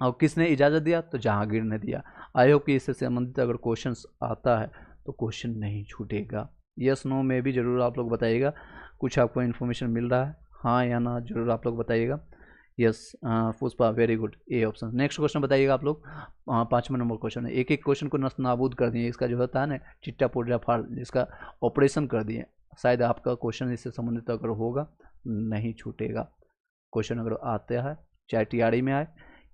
और किसने इजाज़त दिया? तो जहांगीर ने दिया। आई होप कि इससे संबंधित अगर क्वेश्चन आता है तो क्वेश्चन नहीं छूटेगा। यस नो में भी ज़रूर आप लोग बताइएगा, कुछ आपको इन्फॉर्मेशन मिल रहा है, हाँ या ना ज़रूर आप लोग बताइएगा। Yes Pushpa, very good, A option. Next question बताइएगा आप लोग। 5वां नंबर क्वेश्चन है, एक एक क्वेश्चन को नस्तनाबूद कर दिए, इसका जो होता है ना चिट्टा पुर्जा फाड़, जिसका ऑपरेशन कर दिए। शायद आपका क्वेश्चन इससे संबंधित अगर होगा नहीं छूटेगा। क्वेश्चन अगर आता है, चाहे TRE में आए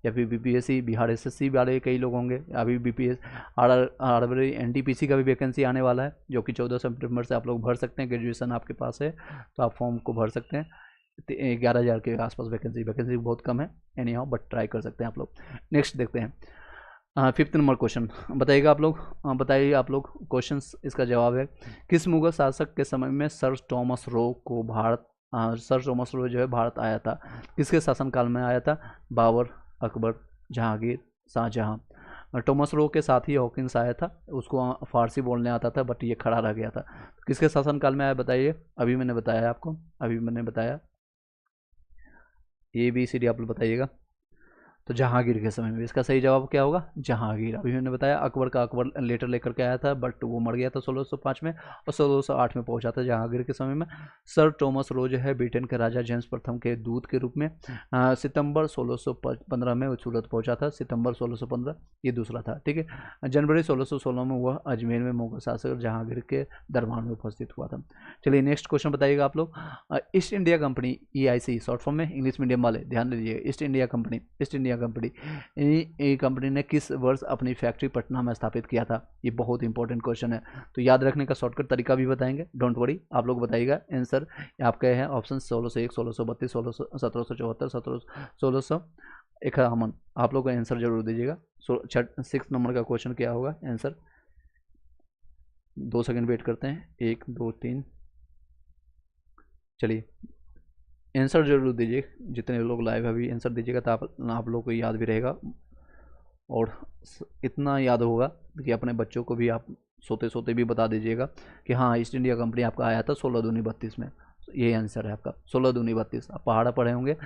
या फिर BPSC बिहार SSC वाले कई लोग होंगे, अभी BPS RRB NTPC का भी वैकेंसी आने वाला है, जो कि 14 सितंबर से आप लोग भर सकते हैं। ग्रेजुएशन आपके पास है तो आप फॉर्म को भर सकते हैं। 11,000 के आसपास वैकेंसी बहुत कम है, एनी हाउ बट ट्राई कर सकते हैं आप लोग। नेक्स्ट देखते हैं, फिफ्थ नंबर क्वेश्चन बताइएगा आप लोग। बताइए आप लोग क्वेश्चन, इसका जवाब है किस मुगल शासक के समय में सर टॉमस रो को भारत सर टॉमस रो जो है भारत आया था? किसके शासनकाल में आया था? बाबर, अकबर, जहांगीर, शाहजहां। टॉमस रो के साथ ही हॉकिंस आया था, उसको फारसी बोलने आता था बट ये खड़ा रह गया था। किसके शासनकाल में आया बताइए? अभी मैंने बताया आपको, अभी मैंने बताया ABCD आप लोग बताइएगा। तो जहांगीर के समय में। इसका सही जवाब क्या होगा? जहांगीर। अभी मैंने बताया अकबर का, अकबर लेटर लेकर के आया था बट वो मर गया था 1605 में, और 1608 में पहुंचा था जहांगीर के समय में। सर टॉमस रो जो है ब्रिटेन के राजा जेम्स प्रथम के दूत के रूप में सितंबर 1615 में सूरत पहुंचा था। सितंबर 1615 ये दूसरा था, ठीक है। जनवरी 1616 में वह अजमेर में मुगल शासक जहांगीर के दरबार में उपस्थित हुआ था। चलिए नेक्स्ट क्वेश्चन बताइएगा आप लोग। East India company EIC short form में, इंग्लिश मीडियम वाले ध्यान दीजिए। ईस्ट इंडिया कंपनी कंपनी ने किस वर्ष अपनी फैक्ट्री पटना में स्थापित किया था? ये बहुत इंपॉर्टेंट क्वेश्चन है, तो याद रखने का शॉर्टकट तरीका भी बताएंगे, डोंट वरी। आप लोग बताइएगा आंसर आपके हैं ऑप्शन 1601, 1632, 1774, 1651। आप लोग का आंसर जरूर दीजिएगा। 6 नंबर का क्वेश्चन क्या होगा आंसर? 2 सेकंड वेट करते हैं, 1 2 3। चलिए आंसर जरूर दीजिए, जितने लोग लाइव अभी आंसर दीजिएगा तो आप लोग को याद भी रहेगा, और इतना याद होगा कि अपने बच्चों को भी आप सोते सोते भी बता दीजिएगा कि हाँ ईस्ट इंडिया कंपनी आपका आया था 16 दूनी 32 में। ये आंसर है आपका 16 दूनी 32। आप पहाड़ा पढ़े होंगे,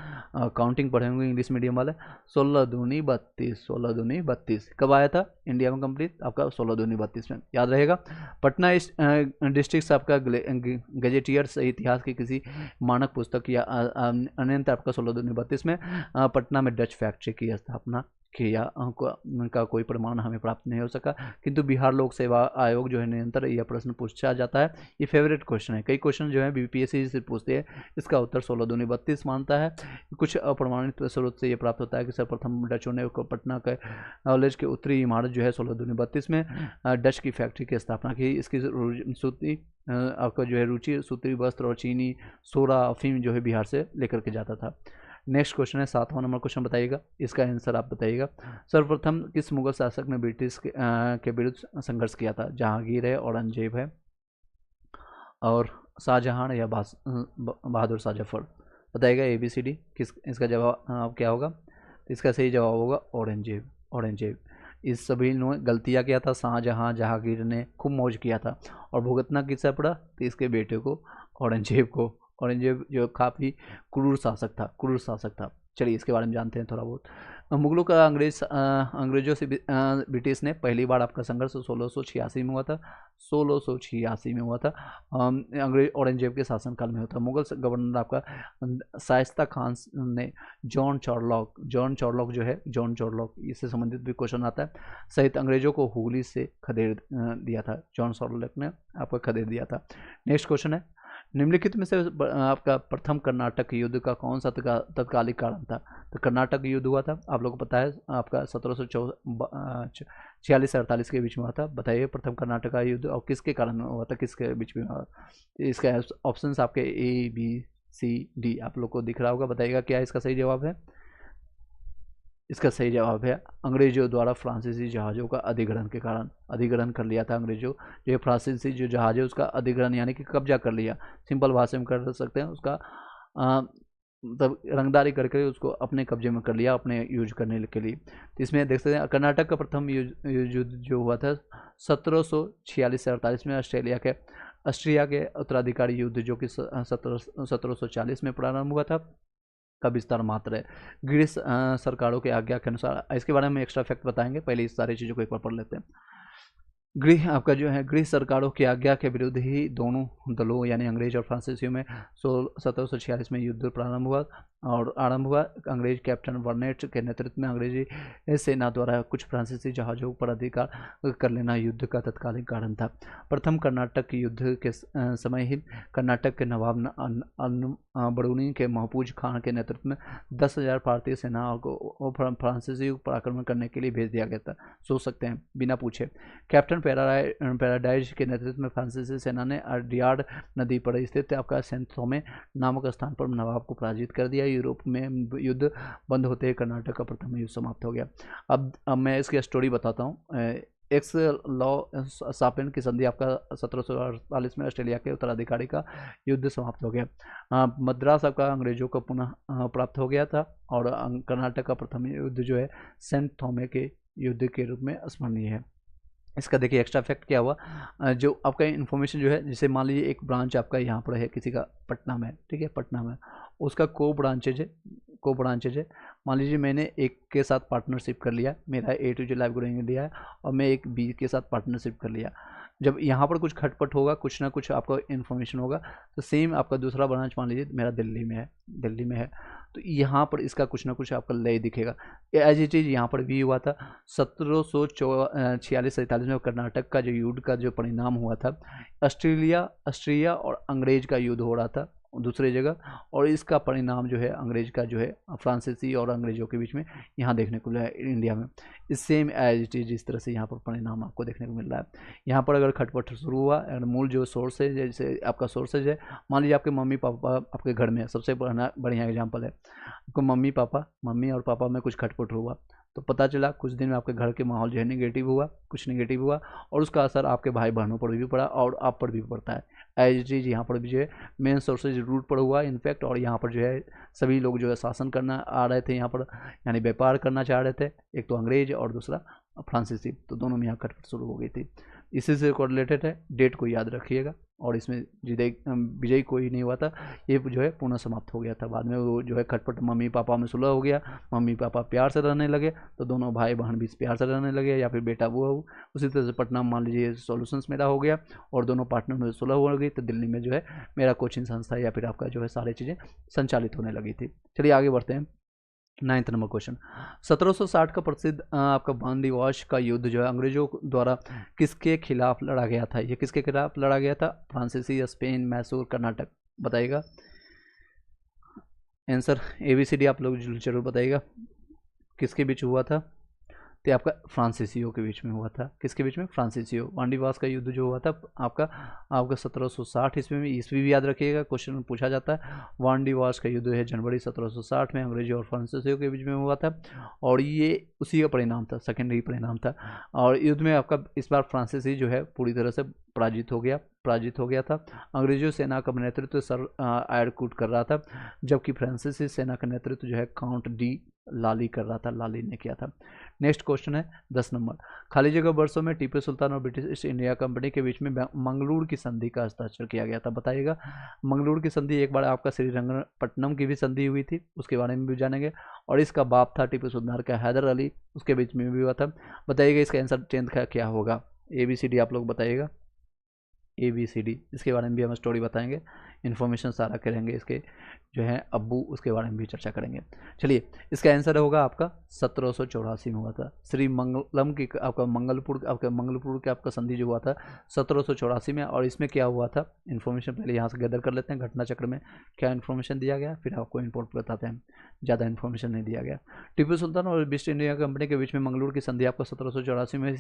काउंटिंग पढ़े होंगे इंग्लिश मीडियम वाले। 16 दूनी 32, 16 दूनी 32 कब आया था इंडिया में कंप्लीट? आपका 16 दूनी 32 में, याद रहेगा। पटना डिस्ट्रिक्ट आपका गजेटियर से इतिहास की किसी मानक पुस्तक या अन्यंत्र आपका 16 दूनी 32 में पटना में डच फैक्ट्री की स्थापना किया उनका कोई प्रमाण हमें प्राप्त नहीं हो सका, किंतु बिहार लोक सेवा आयोग जो है निरंतर यह प्रश्न पूछा जाता है। ये फेवरेट क्वेश्चन है, कई क्वेश्चन जो है BPSC से पूछते हैं। इसका उत्तर 16 दूनी 32 मानता है। कुछ अप्रमाणित स्रोत से ये प्राप्त होता है कि सर्वप्रथम डचों ने पटना के कॉलेज के उत्तरी इमारत जो है 16 दूनी 32 में डच की फैक्ट्री की स्थापना की। इसकी सूती आपका जो है रुचि सूती वस्त्र और चीनी सोरा अफीम जो है बिहार से लेकर के जाता था। नेक्स्ट क्वेश्चन है 7वां नंबर क्वेश्चन बताइएगा, इसका आंसर आप बताइएगा। सर्वप्रथम किस मुगल शासक ने ब्रिटिश के विरुद्ध संघर्ष किया था? जहांगीर है, औरंगजेब है, और शाहजहां या बहादुर शाह जफर। बताइएगा ABCD किस, इसका जवाब क्या होगा? इसका सही जवाब होगा औरंगजेब। औरंगजेब। इस सभी ने गलतियाँ किया था, शाहजहां जहांगीर ने खूब मौज किया था, और भुगतना किससे पड़ा? तो इसके बेटे को, औरंगजेब को। औरंगजेब जो काफ़ी क्रूर शासक था, क्रूर शासक था। चलिए इसके बारे में जानते हैं थोड़ा बहुत। मुगलों का अंग्रेजों से ब्रिटिश ने पहली बार आपका संघर्ष 1686 में हुआ था। 1686 में हुआ था, अंग्रेज औरंगजेब के शासनकाल में होता। मुगल गवर्नर आपका शाइस्ता खान ने जॉन चार्लॉक जो है, जॉन चार्लॉक, इससे संबंधित भी क्वेश्चन आता है, सहित अंग्रेजों को हुगली से खदेड़ दिया था। जॉन चार्लॉक ने आपका खदेड़ दिया था। नेक्स्ट क्वेश्चन है, निम्नलिखित में से आपका प्रथम कर्नाटक युद्ध का कौन सा तत्कालिक कारण था? तो कर्नाटक युद्ध हुआ था, आप लोगों को पता है, आपका 1746-48 के बीच में हुआ था। बताइए प्रथम कर्नाटक का युद्ध और किसके कारण हुआ था, किसके बीच में हुआ? इसका ऑप्शन आपके ABCD आप लोग को दिख रहा होगा। बताइएगा क्या इसका सही जवाब है? इसका सही जवाब है अंग्रेजों द्वारा फ्रांसीसी जहाज़ों का अधिग्रहण के कारण। अधिग्रहण कर लिया था अंग्रेजों, जो फ्रांसीसी जो जहाज़ है उसका अधिग्रहण यानी कि कब्जा कर लिया, सिंपल भाषा में कर सकते हैं। उसका मतलब रंगदारी करके उसको अपने कब्जे में कर लिया, अपने यूज करने के लिए। तो इसमें देख सकते हैं कर्नाटक का प्रथम युद्ध जो हुआ था 1746 से 48 में ऑस्ट्रिया के उत्तराधिकारी युद्ध, जो कि 1740 में प्रारंभ हुआ था, का विस्तार मात्र है। ग्रीस सरकारों के आज्ञा के अनुसार, इसके बारे में एक्स्ट्रा फैक्ट बताएंगे, पहले इस सारी चीज़ों को एक बार पढ़ लेते हैं। गृह आपका जो है गृह सरकारों की आज्ञा के विरुद्ध ही दोनों दलों यानी अंग्रेज और फ्रांसीसियों में 1746 में युद्ध प्रारंभ हुआ। अंग्रेज कैप्टन वर्नेट के नेतृत्व में अंग्रेजी सेना द्वारा कुछ फ्रांसीसी जहाज़ों पर अधिकार कर लेना युद्ध का तत्कालीन कारण था। प्रथम कर्नाटक युद्ध के समय ही कर्नाटक के नवाब बरूनी के महफूज खान के नेतृत्व में 10,000 भारतीय सेनाओं को फ्रांसीसी पर आक्रमण करने के लिए भेज दिया गया था। सोच सकते हैं बिना पूछे। कैप्टन पैराडाइज के नेतृत्व में फ्रांसीसी सेना ने अर्डियार्ड नदी पर स्थित आपका सेंट थोमे नामक स्थान पर नवाब को पराजित कर दिया। यूरोप में युद्ध बंद होते ही कर्नाटक का प्रथम युद्ध समाप्त हो गया। अब मैं इसकी स्टोरी बताता हूँ। एक्स लॉ सापेन की संधि आपका 1748 में ऑस्ट्रेलिया के उत्तराधिकारी का युद्ध समाप्त हो गया। मद्रास आपका अंग्रेजों को पुनः प्राप्त हो गया था और कर्नाटक का प्रथम युद्ध जो है सेंट थॉमे के युद्ध के रूप में स्मरणीय है। इसका देखिए एक्स्ट्रा फैक्ट क्या हुआ, जो आपका इन्फॉर्मेशन जो है, जैसे मान लीजिए एक ब्रांच आपका यहाँ पर है किसी का पटना में, ठीक है, पटना में, उसका को ब्रांचेज है। मान लीजिए मैंने एक के साथ पार्टनरशिप कर लिया, मेरा A to Z life growing India है, और मैं एक बी के साथ पार्टनरशिप कर लिया। जब यहाँ पर कुछ खटपट होगा, कुछ ना कुछ आपका इन्फॉर्मेशन होगा, तो सेम आपका दूसरा ब्रांच मान लीजिए मेरा दिल्ली में है, तो यहाँ पर इसका कुछ ना कुछ आपका लय दिखेगा। एज ए चीज़ यहाँ पर भी हुआ था 1746-47 में कर्नाटक का जो युद्ध का जो परिणाम हुआ था, ऑस्ट्रिया और अंग्रेज का युद्ध हो रहा था दूसरी जगह, और इसका परिणाम जो है अंग्रेज का जो है फ्रांसीसी और अंग्रेजों के बीच में यहाँ देखने को मिला है इंडिया में। इस सेम एज इट इज इस तरह से यहाँ पर परिणाम आपको देखने को मिल रहा है। यहाँ पर अगर खटपट शुरू हुआ, अगर मूल जो सोर्स है, जैसे आपका सोर्सेज है, मान लीजिए आपके मम्मी पापा आपके घर में, सबसे बढ़िया एग्जाम्पल है, आपको मम्मी और पापा में कुछ खटपट हुआ, तो पता चला कुछ दिन में आपके घर के माहौल जो है नेगेटिव हुआ, और उसका असर आपके भाई बहनों पर भी पड़ा और आप पर भी पड़ता है। एज इट इज यहाँ पर भी जो है मेन सोर्सेज रूट पर हुआ इनफैक्ट, और यहाँ पर जो है सभी लोग जो है शासन करना आ रहे थे यहाँ पर, यानी व्यापार करना चाह रहे थे, एक तो अंग्रेज और दूसरा फ्रांसीसी, तो दोनों में यहाँ खटपट शुरू हो गई थी। इसी से कोरिलेटेड है, डेट को याद रखिएगा, और इसमें विजयी कोई नहीं हुआ था, ये जो है पुनः समाप्त हो गया था। बाद में वो जो है खटपट मम्मी पापा में सुलह हो गया, मम्मी पापा प्यार से रहने लगे, तो दोनों भाई बहन भी प्यार से रहने लगे, या फिर बेटा वो उसी तरह से पटना मान लीजिए सॉल्यूशंस मेरा हो गया और दोनों पार्टनर में सुलह हो गई, तो दिल्ली में जो है मेरा कोचिंग संस्था या फिर आपका जो है सारी चीज़ें संचालित होने लगी थी। चलिए आगे बढ़ते हैं। 9th नंबर क्वेश्चन, 1760 का प्रसिद्ध आपका बांदी वॉश का युद्ध जो है अंग्रेजों द्वारा किसके खिलाफ लड़ा गया था? ये किसके खिलाफ लड़ा गया था? फ्रांसीसी, स्पेन, मैसूर, कर्नाटक, बताइएगा आंसर। ABCD आप लोग जरूर बताइएगा किसके बीच हुआ था। तो आपका फ्रांसीसियों के बीच में हुआ था। किसके बीच में? फ्रांसीसियों। वांडीवास का युद्ध जो हुआ था आपका 1760 ईस्वी में, ईस्वी भी याद रखिएगा, क्वेश्चन में पूछा जाता है। वांडीवास का युद्ध है जनवरी 1760 में अंग्रेजों और फ्रांसीसियों के बीच में हुआ था, और ये उसी का परिणाम था, सेकेंडरी परिणाम था। और युद्ध में आपका इस बार फ्रांसीसी जो है पूरी तरह से पराजित हो गया था। अंग्रेजों सेना का नेतृत्व सर आयरकूट कर रहा था, जबकि फ्रांसीसी सेना का नेतृत्व जो है काउंट डी लाली कर रहा था, लाली ने किया था। नेक्स्ट क्वेश्चन है 10 नंबर, खाली जगह वर्षों में टीपू सुल्तान और ब्रिटिश ईस्ट इंडिया कंपनी के बीच में मंगलूर की संधि का हस्ताक्षर किया गया था, बताइएगा। मंगलूर की संधि एक बार आपका श्रीरंगपट्टनम की भी संधि हुई थी, उसके बारे में भी जानेंगे, और इसका बाप था टीपू सुल्तान का हैदर अली, उसके बीच में भी हुआ था। बताइएगा इसका आंसर 10th का क्या होगा। ABCD आप लोग बताइएगा, ABCD, इसके बारे में भी हम स्टोरी बताएंगे, इन्फॉर्मेशन सारा करेंगे, इसके जो है अब्बू उसके बारे में भी चर्चा करेंगे। चलिए इसका आंसर होगा आपका 1784 में हुआ था। श्री मंगलम की आपका मंगलपुर के आपका संधि जो हुआ था 1784 में, और इसमें क्या हुआ था इन्फॉर्मेशन पहले यहाँ से गैदर कर लेते हैं, घटना चक्र में क्या इन्फॉर्मेशन दिया गया, फिर आपको इम्पोर्ट बताते हैं। ज़्यादा इन्फॉर्मेशन नहीं दिया गया। टीपू सुल्तान और ईस्ट इंडिया कंपनी के बीच में मंगलूर की संधि आपका 1784 में,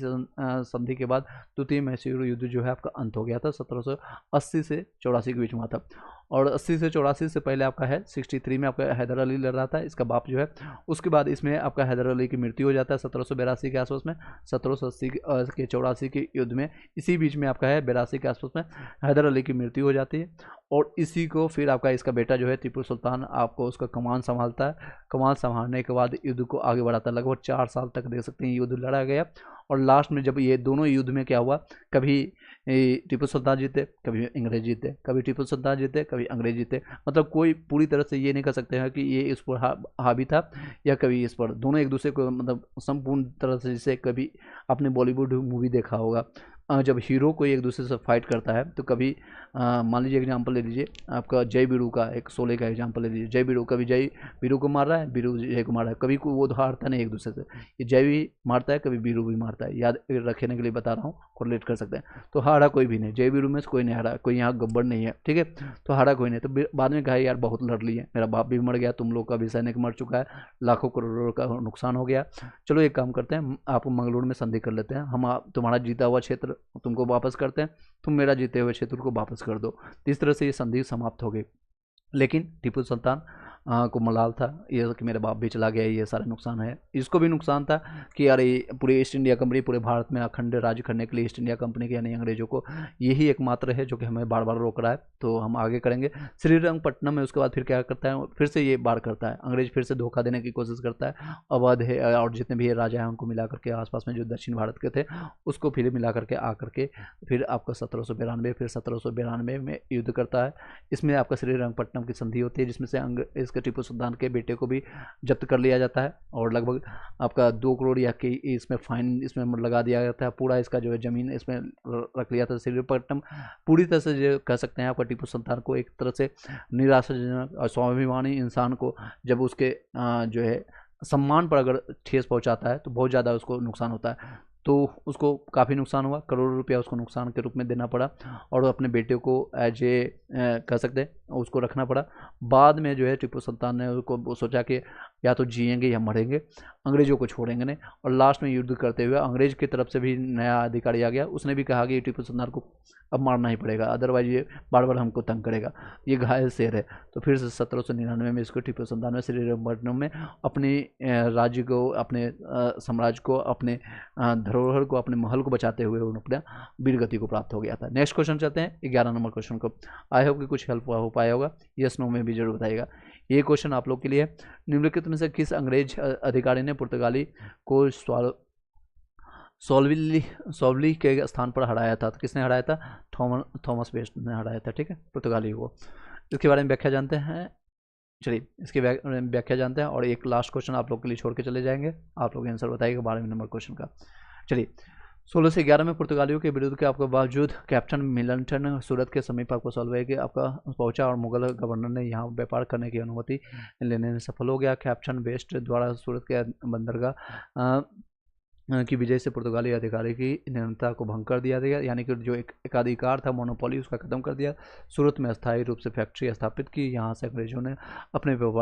संधि के बाद द्वितीय मैसूर युद्ध जो है आपका अंत हो गया था, 1780 से 84 के बीच में था। और 80 से 84 से पहले आपका है 63 में आपका हैदर अली लड़ रहा था, इसका बाप जो है। उसके बाद इसमें आपका हैदर अली की मृत्यु हो जाता है 1782 के आसपास में। 1780 के 84 के युद्ध में इसी बीच में आपका है 82 के आसपास में हैदर अली की मृत्यु हो जाती है, और इसी को फिर आपका इसका बेटा जो है टीपू सुल्तान आपको उसका कमान संभालता है। कमान संभालने के बाद युद्ध को आगे बढ़ाता है, लगभग 4 साल तक देख सकते हैं युद्ध लड़ा गया, और लास्ट में जब ये दोनों युद्ध में क्या हुआ, कभी टीपू सुल्तान जीते, कभी अंग्रेज जीते, कभी टीपू सुल्तान जीते, कभी अंग्रेज जीते, मतलब कोई पूरी तरह से ये नहीं कर सकते हैं कि ये इस पर हावी था या कभी इस पर, दोनों एक दूसरे को मतलब संपूर्ण तरह से, जैसे कभी आपने बॉलीवुड मूवी देखा होगा, जब हीरो कोई एक दूसरे से फाइट करता है तो कभी मान लीजिए एग्जांपल ले लीजिए आपका जय वीरू का, एक शोले का एग्जांपल ले लीजिए। जय वीरू कभी जय वीरू को मार रहा है, वीरू जय को मार रहा है, कभी को वो हारता नहीं एक दूसरे से, ये जय भी मारता है, कभी वीरू भी मारता है, याद रखने के लिए बता रहा हूँ, कोरिलेट कर सकते हैं। तो हारा कोई भी नहीं, जय वीरू में से कोई नहीं हारा, कोई यहाँ गब्बर नहीं है, ठीक है, तो हारा कोई नहीं। तो बाद में कहा यार बहुत लड़ लिए, मेरा बाप भी मर गया, तुम लोग का भी सैनिक मर चुका है, लाखों करोड़ों का नुकसान हो गया, चलो एक काम करते हैं, आपको मंगलूर में संधि कर लेते हैं, हम तुम्हारा जीता हुआ क्षेत्र तुमको वापस करते हैं, तुम मेरा जीते हुए क्षेत्र को वापस कर दो। इस तरह से ये संधि समाप्त हो गई। लेकिन टीपू सुल्तान को मलाल था ये कि मेरा बाप भी चला गया, ये सारे नुकसान है। इसको भी नुकसान था कि यार ये पूरी ईस्ट इंडिया कंपनी पूरे भारत में अखंड राज्य करने के लिए ईस्ट इंडिया कंपनी के यानी अंग्रेजों को यही एकमात्र है जो कि हमें बार बार रोक रहा है, तो हम आगे करेंगे। श्रीरंगपट्टनम में उसके बाद फिर क्या करता है, फिर से ये बार करता है, अंग्रेज फिर से धोखा देने की कोशिश करता है। अवध है और जितने भी राजा हैं उनको मिला करके आसपास में जो दक्षिण भारत के थे उसको फिर मिला करके आ करके फिर आपका 1792 फिर 1792 में युद्ध करता है। इसमें आपका श्रीरंगपट्टनम की संधि होती है जिसमें से इसके टीपू सुल्तान के बेटे को भी जब्त कर लिया जाता है और लगभग आपका 2 करोड़ या के इसमें फाइन इसमें लगा दिया जाता है। पूरा इसका जो है ज़मीन इसमें रख लिया था। श्रीरंगपट्टनम पूरी तरह से जो कह सकते हैं आपका टीपू सुल्तान को एक तरह से निराशाजनक और स्वाभिमानी इंसान को जब उसके जो है सम्मान पर अगर ठेस पहुंचाता है तो बहुत ज़्यादा उसको नुकसान होता है। तो उसको काफ़ी नुकसान हुआ, करोड़ों रुपया उसको नुकसान के रूप में देना पड़ा और अपने बेटे को एज ए कह सकते हैं उसको रखना पड़ा। बाद में जो है टीपू सुल्तान ने उसको सोचा कि या तो जिएंगे या मरेंगे, अंग्रेज़ों को छोड़ेंगे नहीं। और लास्ट में युद्ध करते हुए अंग्रेज की तरफ से भी नया अधिकारी आ गया, उसने भी कहा कि टीपू सुल्तान को अब मारना ही पड़ेगा, अदरवाइज ये बार बार हमको तंग करेगा, ये घायल शेर है। तो फिर से 1799 में इसको टीपू सुल्तान ने श्रीरंगपट्टनम में अपने राज्य को अपने साम्राज्य को अपने धरोहर को अपने महल को बचाते हुए उन अपने वीर गति को प्राप्त हो गया था। नेक्स्ट क्वेश्चन चलते हैं 11 नंबर क्वेश्चन को। आई होप कि कुछ हेल्प हो पाया होगा, यस नो में भी जरूर बताइएगा। ये क्वेश्चन आप लोग के लिए, निम्नलिखित में से किस अंग्रेज अधिकारी ने पुर्तगाली को सोल्वली के स्थान पर हराया था? तो किसने हराया था? थॉमस वेस्ट ने हराया था, ठीक है, पुर्तगाली को। इसके बारे में व्याख्या जानते हैं, चलिए इसकी व्याख्या जानते हैं और एक लास्ट क्वेश्चन आप लोग के लिए छोड़ के चले जाएंगे, आप लोग आंसर बताइएगा 12वें नंबर क्वेश्चन का। चलिए 16 से 11 में पुर्तगालियों के विरुद्ध के आपके बावजूद कैप्टन मिल्टन सूरत के समीप आपको सॉल्वे के आपका पहुंचा और मुगल गवर्नर ने यहाँ व्यापार करने की अनुमति लेने में सफल हो गया। कैप्टन वेस्ट द्वारा सूरत के बंदरगाह की विजय से पुर्तगाली अधिकारी की निरंतरता को भंग कर दिया गया, यानी कि जो एक एकाधिकार था मोनोपोली उसका खत्म कर दिया। सूरत में अस्थायी रूप से फैक्ट्री स्थापित की, यहाँ से अंग्रेजों ने अपने व्यापार